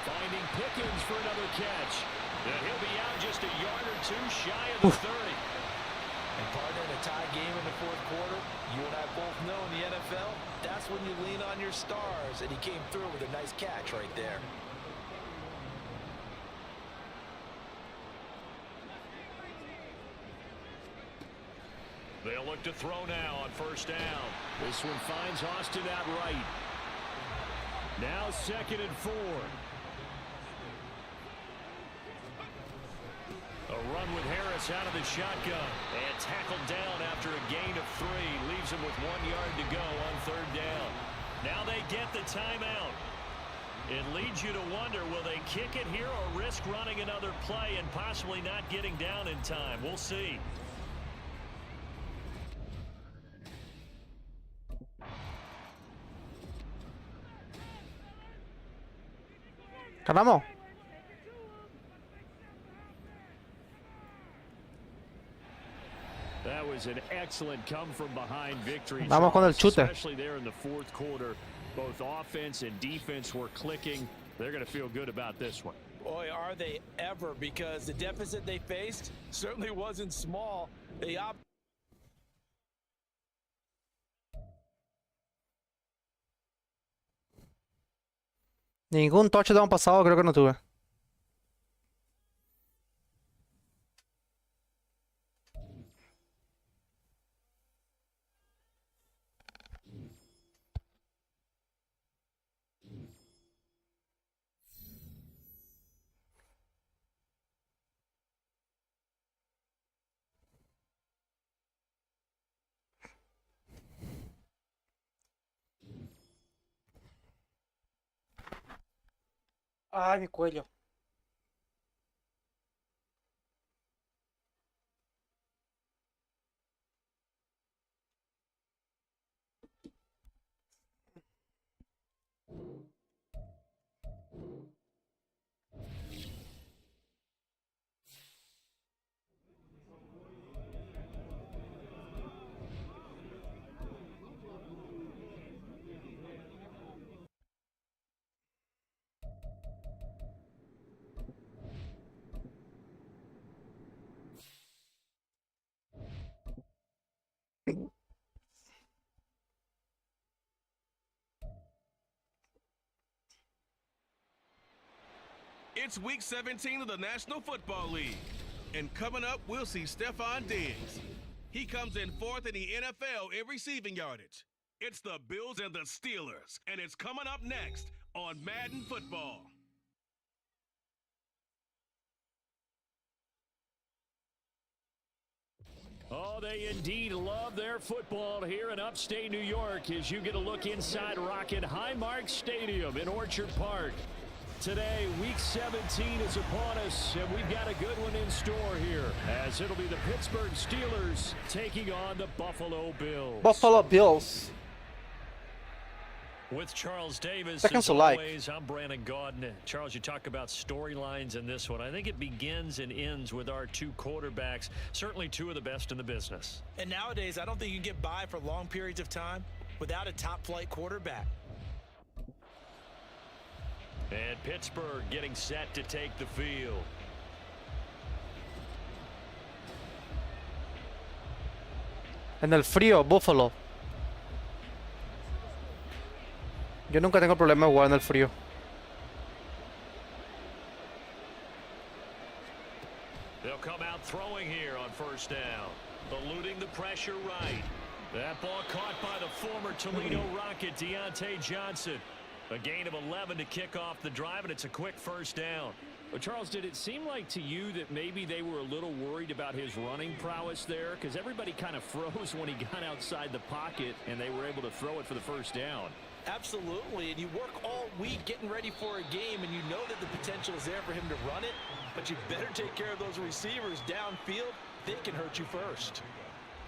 Finding Pickens for another catch. And he'll be out just a yard or 2 shy of the 30. And partner, in a tie game in the 4th quarter, you and I both know in the NFL, that's when you lean on your stars, and he came through with a nice catch right there. They'll look to throw now on 1st down. This one finds Austin out right. Now 2nd and 4. A run with Harris out of the shotgun. And tackled down after a gain of 3. Leaves him with 1 yard to go on 3rd down. Now they get the timeout. It leads you to wonder, will they kick it here or risk running another play and possibly not getting down in time? We'll see. Ganamos. That was an excellent come from behind victory. Vamos con el chute. Especially there in the 4th quarter. Both offense and defense were clicking. They're going to feel good about this one. Boy, are they ever, because the deficit they faced certainly wasn't small. They Ningún touchdown pasado creo que no tuve. Ay, mi cuello. It's week 17 of the National Football League. And coming up, we'll see Stephon Diggs. He comes in 4th in the NFL in receiving yardage. It's the Bills and the Steelers, and it's coming up next on Madden Football. Oh, they indeed love their football here in upstate New York as you get a look inside Rocket Highmark Stadium in Orchard Park. Today, Week 17 is upon us, and we've got a good one in store here, as it'll be the Pittsburgh Steelers taking on the Buffalo Bills. Buffalo Bills. With Charles Davis, Second as to like. always, I'm Brandon Gaudin. Charles, you talk about storylines in this one. I think it begins and ends with our two quarterbacks, certainly two of the best in the business. And nowadays, I don't think you can get by for long periods of time without a top-flight quarterback. And Pittsburgh getting set to take the field. En el frío, Buffalo. Yo nunca tengo problema de jugar en el frío. They'll come out throwing here on first down. Eluding the pressure right. That ball caught by the former Toledo Rocket, Deontay Johnson. A gain of 11 to kick off the drive, and it's a quick first down. Well, Charles, did it seem like to you that maybe they were a little worried about his running prowess there? Because everybody kind of froze when he got outside the pocket, and they were able to throw it for the first down. Absolutely, and you work all week getting ready for a game, and you know that the potential is there for him to run it, but you better take care of those receivers downfield. They can hurt you first.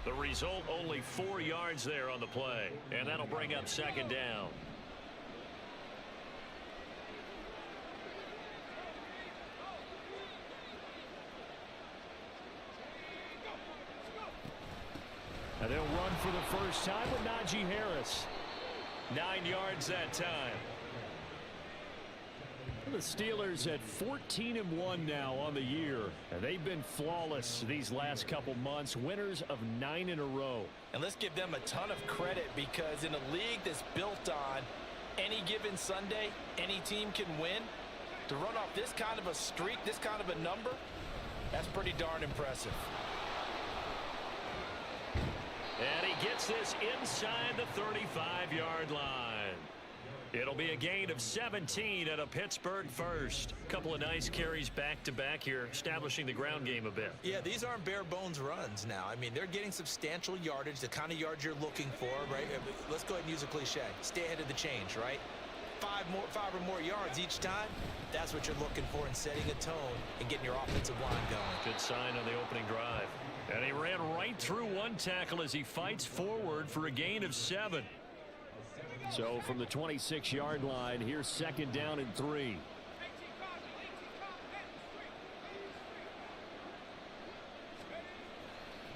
The result, only 4 yards there on the play, and that'll bring up second down. And they'll run for the first time with Najee Harris. 9 yards that time. The Steelers at 14-1 now on the year. And they've been flawless these last couple months, winners of 9 in a row. And let's give them a ton of credit, because in a league that's built on any given Sunday, any team can win. To run off this kind of a streak, this kind of a number, that's pretty darn impressive. And he gets this inside the 35-yard line. It'll be a gain of 17 and a Pittsburgh first. Couple of nice carries back-to-back here, establishing the ground game a bit. Yeah, these aren't bare-bones runs now. I mean, they're getting substantial yardage, the kind of yards you're looking for, right? Let's go ahead and use a cliche. Stay ahead of the change, right? 5 or more yards each time, that's what you're looking for in setting a tone and getting your offensive line going. Good sign on the opening drive. And he ran right through one tackle as he fights forward for a gain of 7. So from the 26-yard line, here's second down and 3.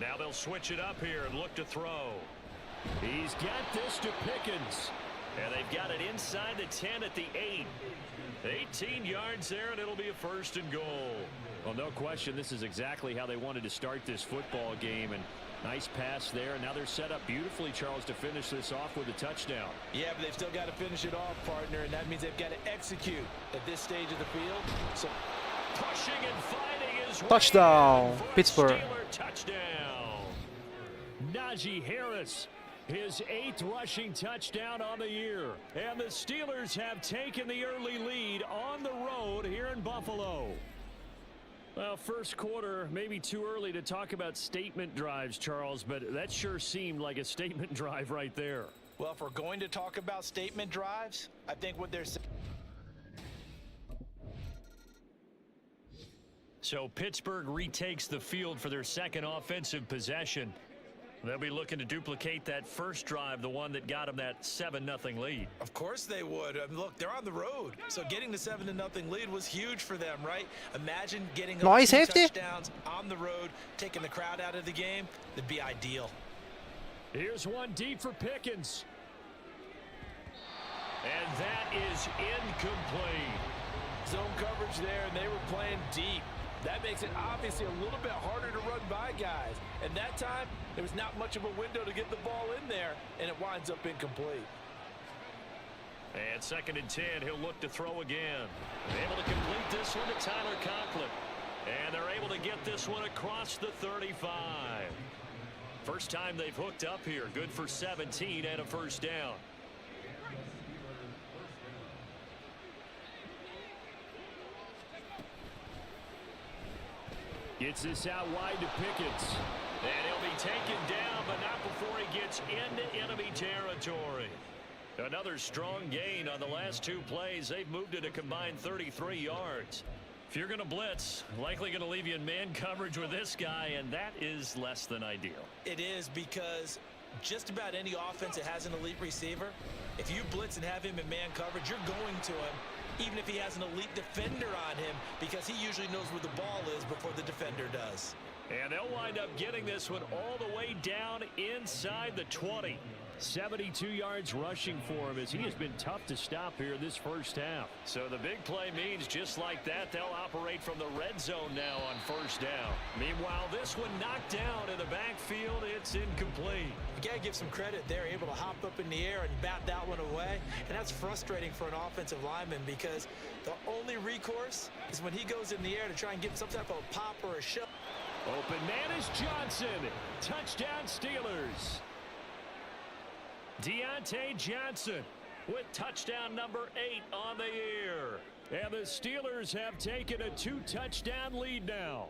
Now they'll switch it up here and look to throw. He's got this to Pickens. And they've got it inside the 10 at the 8. 18 yards there, and it'll be a first and goal. Well, no question, this is exactly how they wanted to start this football game. And nice pass there. And now they're set up beautifully, Charles, to finish this off with a touchdown. Yeah, but they've still got to finish it off, partner, and that means they've got to execute at this stage of the field. So pushing and fighting his way Touchdown, for a Pittsburgh. Steeler touchdown. Najee Harris, his 8th rushing touchdown on the year. And the Steelers have taken the early lead on the road here in Buffalo. Well, first quarter, maybe too early to talk about statement drives, Charles, but that sure seemed like a statement drive right there. well, if we're going to talk about statement drives, I think what they're saying. So Pittsburgh retakes the field for their second offensive possession. They'll be looking to duplicate that first drive, the one that got them that 7-0 lead. Of course they would. I mean, look, they're on the road. So getting the 7-0 lead was huge for them, right? Imagine getting No, two safety. touchdowns on the road, taking the crowd out of the game. That'd be ideal. Here's one deep for Pickens. And that is incomplete. Zone coverage there, and they were playing deep. That makes it obviously a little bit harder to run by guys. And that time, there was not much of a window to get the ball in there, and it winds up incomplete. And 2nd and 10, he'll look to throw again. Able to complete this one to Tyler Conklin. And they're able to get this one across the 35. First time they've hooked up here. Good for 17 and a first down. Gets this out wide to Pickens. And he'll be taken down, but not before he gets into enemy territory. Another strong gain on the last 2 plays. They've moved it a combined 33 yards. If you're going to blitz, likely going to leave you in man coverage with this guy, and that is less than ideal. It is, because just about any offense that has an elite receiver, if you blitz and have him in man coverage, you're going to him, even if he has an elite defender on him, because he usually knows where the ball is before the defender does. And they'll wind up getting this one all the way down inside the 20. 72 yards rushing for him, as he has been tough to stop here this first half. So the big play means just like that, they'll operate from the red zone now on first down. Meanwhile, this one knocked down in the backfield. It's incomplete. You got to give some credit. They're able to hop up in the air and bat that one away. And that's frustrating for an offensive lineman, because the only recourse is when he goes in the air to try and get some type of pop or a shove. Open man is Johnson. Touchdown Steelers. Deontay Johnson with touchdown number 8 on the year. And the Steelers have taken a 2-touchdown lead now.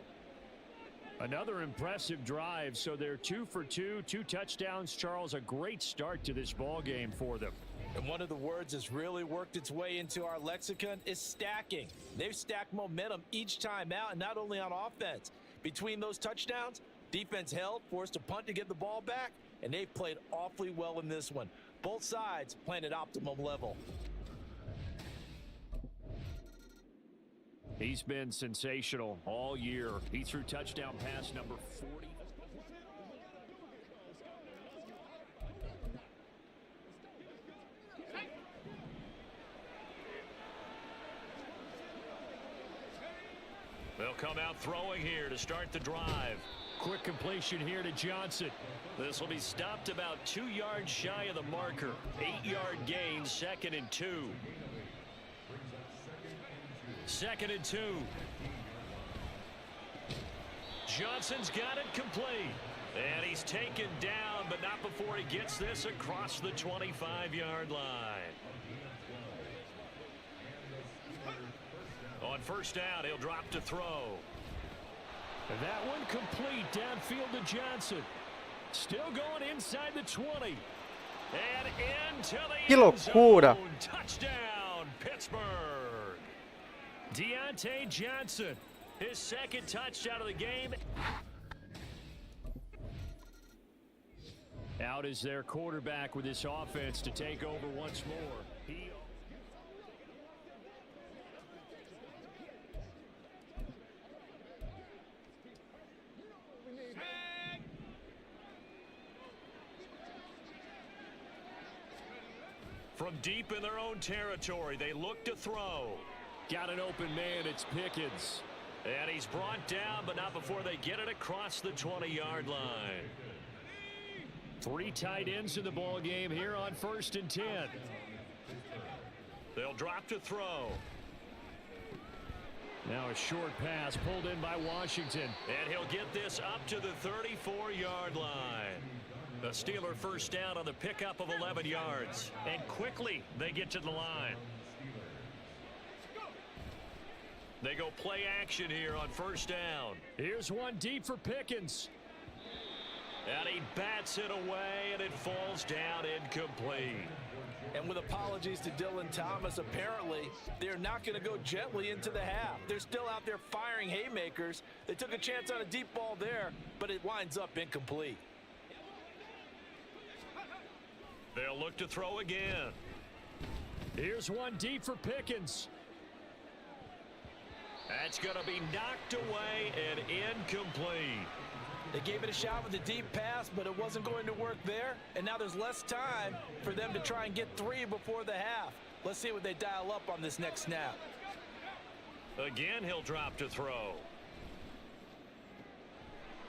Another impressive drive, so they're 2 for 2, 2 touchdowns. Charles, a great start to this ball game for them. And one of the words that's really worked its way into our lexicon is stacking. They've stacked momentum each time out, and not only on offense. Between those touchdowns, defense held, forced a punt to get the ball back, and they've played awfully well in this one. Both sides playing at optimum level. He's been sensational all year. He threw touchdown pass number 40. They'll come out throwing here to start the drive. Quick completion here to Johnson. This will be stopped about 2 yards shy of the marker. 8-yard gain, 2nd and 2. 2nd and 2. Johnson's got it complete. And he's taken down, but not before he gets this across the 25-yard line. On first down, he'll drop to throw. And that one complete downfield to Johnson. Still going inside the 20. And into the Que loucura. end zone. Touchdown, Pittsburgh. Deontay Johnson, his 2nd touchdown of the game. Out is their quarterback with this offense to take over once more. From deep in their own territory, they look to throw. Got an open man, it's Pickens. And he's brought down, but not before they get it across the 20-yard line. 3 tight ends in the ball game here on 1st and 10. They'll drop to throw. Now a short pass pulled in by Washington. And he'll get this up to the 34-yard line. The Steeler first down on the pickup of 11 yards. And quickly they get to the line. They go play action here on first down. Here's one deep for Pickens. And he bats it away, and it falls down incomplete. And with apologies to Dylan Thomas, apparently they're not going to go gently into the half. They're still out there firing haymakers. They took a chance on a deep ball there, but it winds up incomplete. They'll look to throw again. Here's one deep for Pickens. That's going to be knocked away and incomplete. They gave it a shot with a deep pass, but it wasn't going to work there. And now there's less time for them to try and get 3 before the half. Let's see what they dial up on this next snap. Again, he'll drop to throw.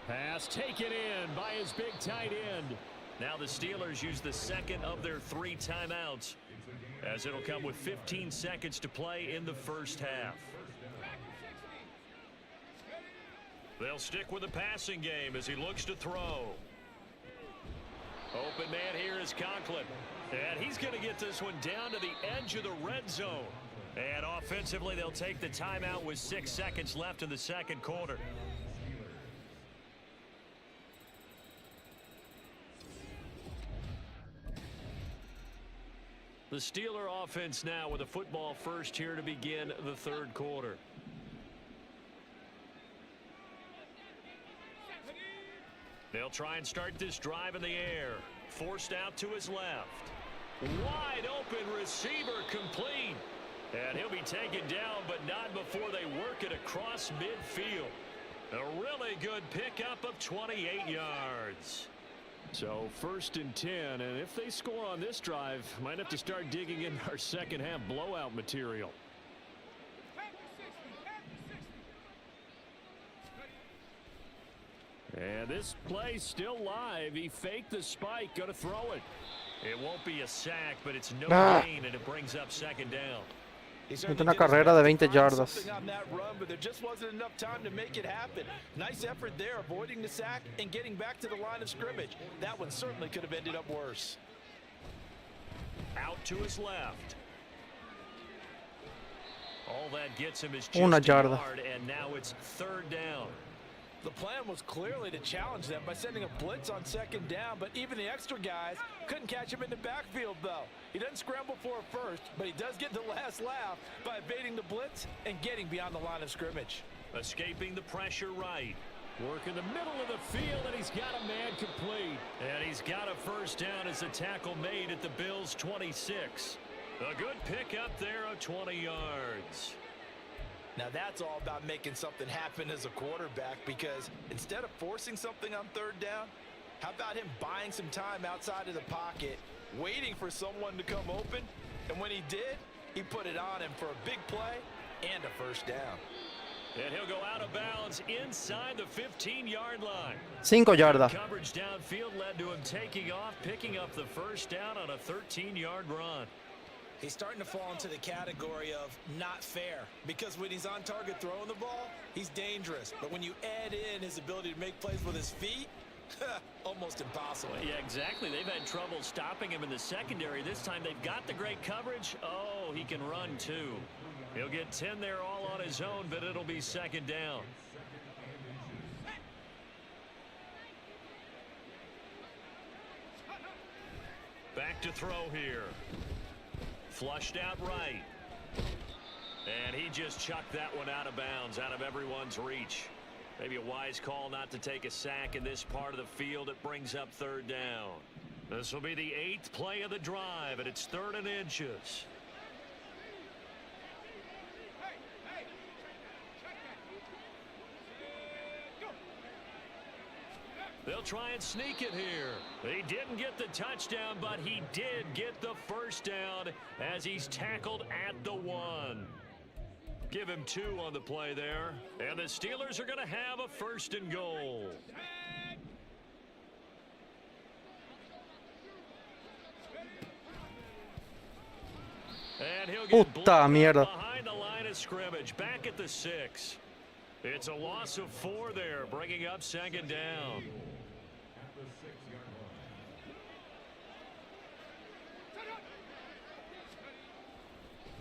Pass taken in by his big tight end. Now the Steelers use the 2nd of their 3 timeouts, as it'll come with 15 seconds to play in the first half. They'll stick with the passing game as he looks to throw. Open man here is Conklin. And he's going to get this one down to the edge of the red zone. And offensively, they'll take the timeout with 6 seconds left in the second quarter. The Steeler offense now with the football first here to begin the third quarter. They'll try and start this drive in the air. Forced out to his left. Wide open receiver complete. And he'll be taken down, but not before they work it across midfield. A really good pickup of 28 yards. So 1st and 10, and if they score on this drive, might have to start digging in our second half blowout material. And this play still live. He faked the spike, going to throw it. It won't be a sack, but it's no gain, and it brings up second down. Mete una carrera de 20 yardas. On that run, but there just wasn't enough time to make it happen. Nice effort there, avoiding the sack and getting back to the line of scrimmage. That one certainly could have ended up worse. Out to his left. All that gets him is just Una a yarda. yard, and now it's third down. The plan was clearly to challenge them by sending a blitz on second down, but even the extra guys couldn't catch him in the backfield, though. He doesn't scramble for a first, but he does get the last laugh by evading the blitz and getting beyond the line of scrimmage. Escaping the pressure right. Work in the middle of the field, and he's got a man complete. And he's got a first down as the tackle made at the Bills' 26. A good pickup there of 20 yards. Now that's all about making something happen as a quarterback, because instead of forcing something on third down, how about him buying some time outside of the pocket, waiting for someone to come open, and when he did, he put it on him for a big play and a first down. And he'll go out of bounds inside the 15-yard line. 5 yardas. Coverage downfield led to him taking off, picking up the first down on a 13-yard run. He's starting to fall into the category of not fair, because when he's on target throwing the ball, he's dangerous. But when you add in his ability to make plays with his feet, almost impossible. Well, yeah, exactly. They've had trouble stopping him in the secondary. This time they've got the great coverage. Oh, he can run too. He'll get 10 there all on his own, but it'll be second down. Back to throw here. Flushed out right. And he just chucked that one out of bounds, out of everyone's reach. Maybe a wise call not to take a sack in this part of the field. It brings up third down. This will be the 8th play of the drive, and it's 3rd and inches. They'll try and sneak it here. He didn't get the touchdown, but he did get the first down as he's tackled at the 1. Give him 2 on the play there. And the Steelers are going to have a 1st and goal. And he'll get Puta mierda. behind the line of scrimmage, back at the 6. It's a loss of 4 there, bringing up second down.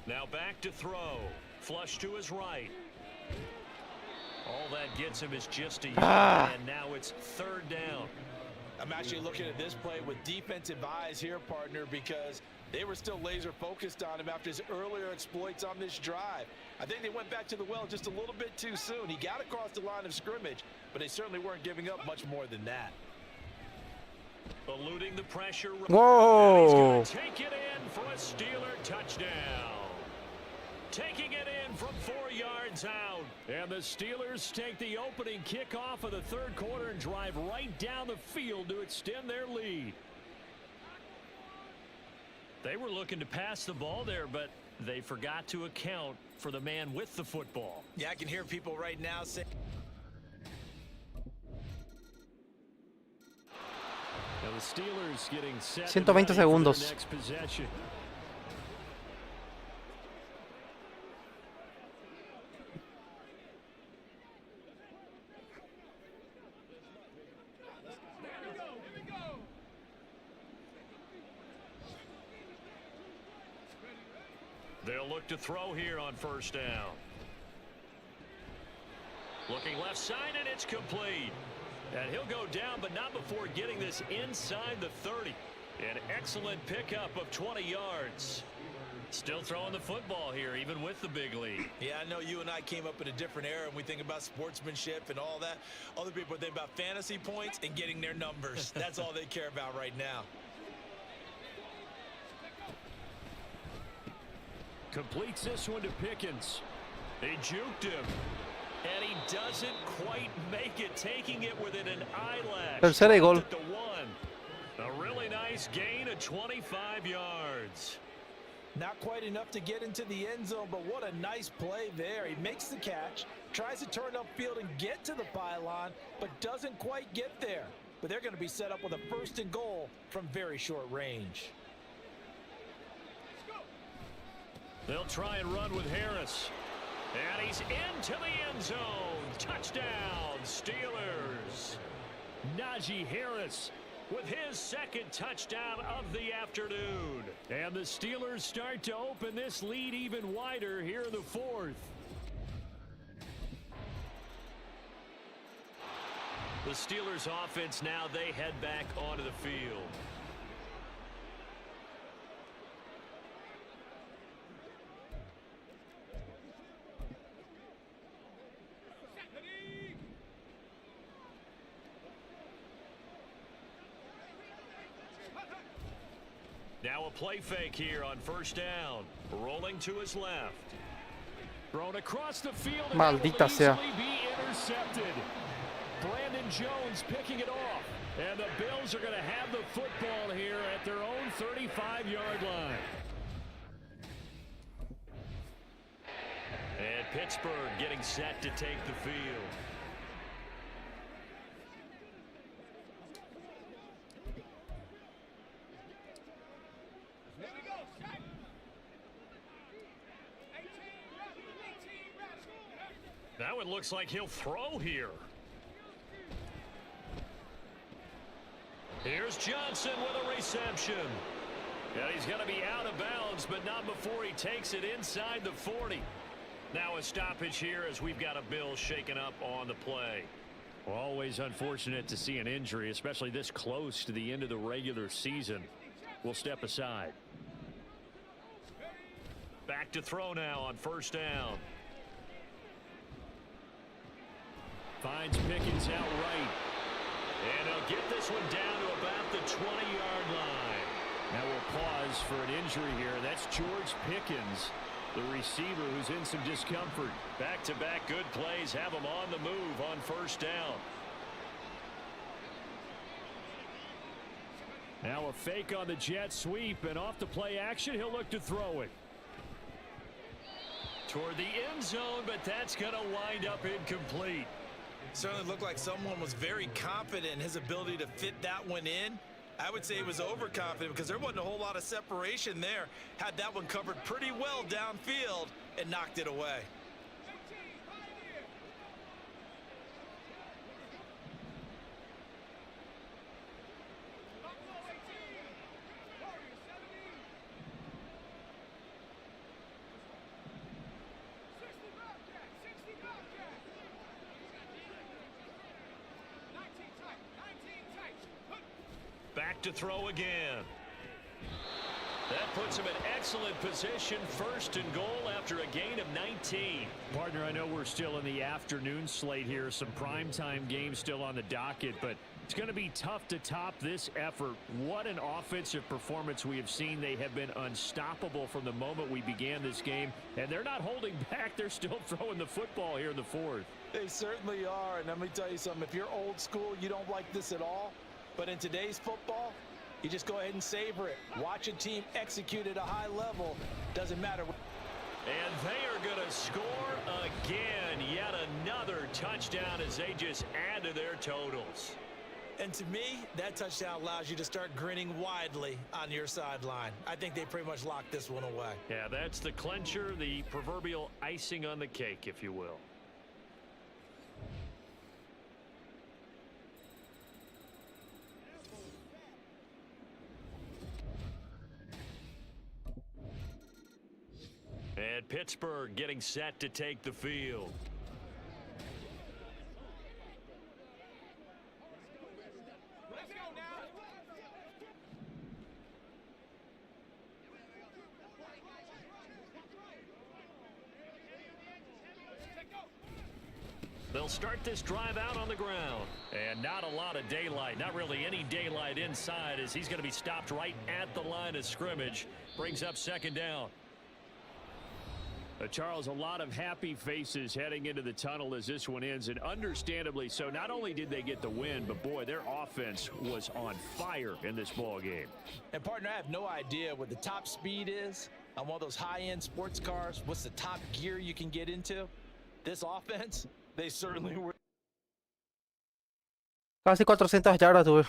Now back to throw. Flush to his right. All that gets him is just a yard, and now it's 3rd down. I'm actually looking at this play with defensive eyes here, partner, because they were still laser focused on him after his earlier exploits on this drive. I think they went back to the well just a little bit too soon. He got across the line of scrimmage, but they certainly weren't giving up much more than that. Eluding the pressure. Whoa. He's going to take it in for a Steeler touchdown. Taking it in from 4 yards out. And the Steelers take the opening kickoff of the third quarter and drive right down the field to extend their lead. They were looking to pass the ball there, but they forgot to account for the man with the football. Yeah, I can hear people right now say. Now the Steelers getting set 120 for their segundos. next possession. They'll look to throw here on 1st down. Looking left side, and it's complete. And he'll go down, but not before getting this inside the 30. An excellent pickup of 20 yards. Still throwing the football here, even with the big lead. Yeah, I know you and I came up in a different era, and we think about sportsmanship and all that. Other people think about fantasy points and getting their numbers. That's all they care about right now. Completes this one to Pickens. They juked him. And he doesn't quite make it, taking it within an eyelash. Tercera y gol. At the one. A really nice gain of 25 yards. Not quite enough to get into the end zone, but what a nice play there. He makes the catch, tries to turn upfield and get to the pylon, but doesn't quite get there. But they're going to be set up with a 1st and goal from very short range. They'll try and run with Harris. And he's into the end zone. Touchdown, Steelers. Najee Harris with his 2nd touchdown of the afternoon. And the Steelers start to open this lead even wider here in the 4th. The Steelers offense now, they head back onto the field. Now a play fake here on 1st down. Rolling to his left. Thrown across the field. And Maldita sea. that will easily be intercepted. Brandon Jones picking it off. And the Bills are going to have the football here at their own 35-yard line. And Pittsburgh getting set to take the field. Now it looks like he'll throw here. Here's Johnson with a reception. And he's going to be out of bounds, but not before he takes it inside the 40. Now a stoppage here as we've got a Bill shaken up on the play. Always unfortunate to see an injury, especially this close to the end of the regular season. We'll step aside. Back to throw now on 1st down. Finds Pickens out right. And he'll get this one down to about the 20-yard line. Now we'll pause for an injury here. That's George Pickens, the receiver who's in some discomfort. Back-to-back good plays have him on the move on 1st down. Now a fake on the jet sweep, and off the play action, he'll look to throw it. Toward the end zone, but that's going to wind up incomplete. Certainly looked like someone was very confident in his ability to fit that one in. I would say he was overconfident because there wasn't a whole lot of separation there. Had that one covered pretty well downfield and knocked it away. Back to throw again. That puts him in excellent position, 1st and goal after a gain of 19. Partner, I know we're still in the afternoon slate here, some primetime games still on the docket, but it's going to be tough to top this effort. What an offensive performance we have seen. They have been unstoppable from the moment we began this game, and they're not holding back. They're still throwing the football here in the 4th. They certainly are, and let me tell you something. If you're old school, you don't like this at all. But in today's football, you just go ahead and savor it. Watch a team execute at a high level. Doesn't matter. And they are going to score again. Yet another touchdown as they just add to their totals. And to me, that touchdown allows you to start grinning widely on your sideline. I think they pretty much locked this one away. Yeah, that's the clincher, the proverbial icing on the cake, if you will. And Pittsburgh getting set to take the field. They'll start this drive out on the ground. And not a lot of daylight, not really any daylight inside, as he's going to be stopped right at the line of scrimmage. Brings up second down. Charles, a lot of happy faces heading into the tunnel as this one ends, and understandably so. Not only did they get the win, but boy, their offense was on fire in this ball game. And partner, I have no idea what the top speed is on one of those high-end sports cars. What's the top gear you can get into? This offense, they certainly were. Casi 400 yardas tuve.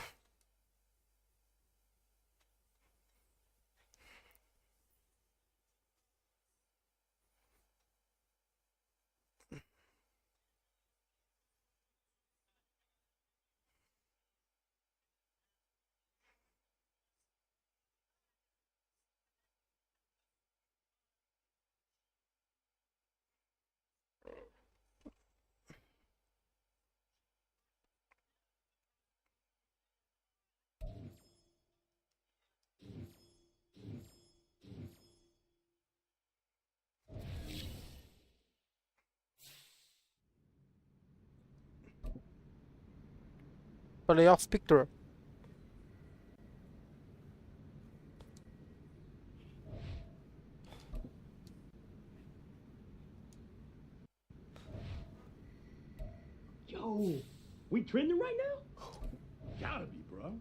Playoffs picture. Yo, we trending right now? Gotta be, bro.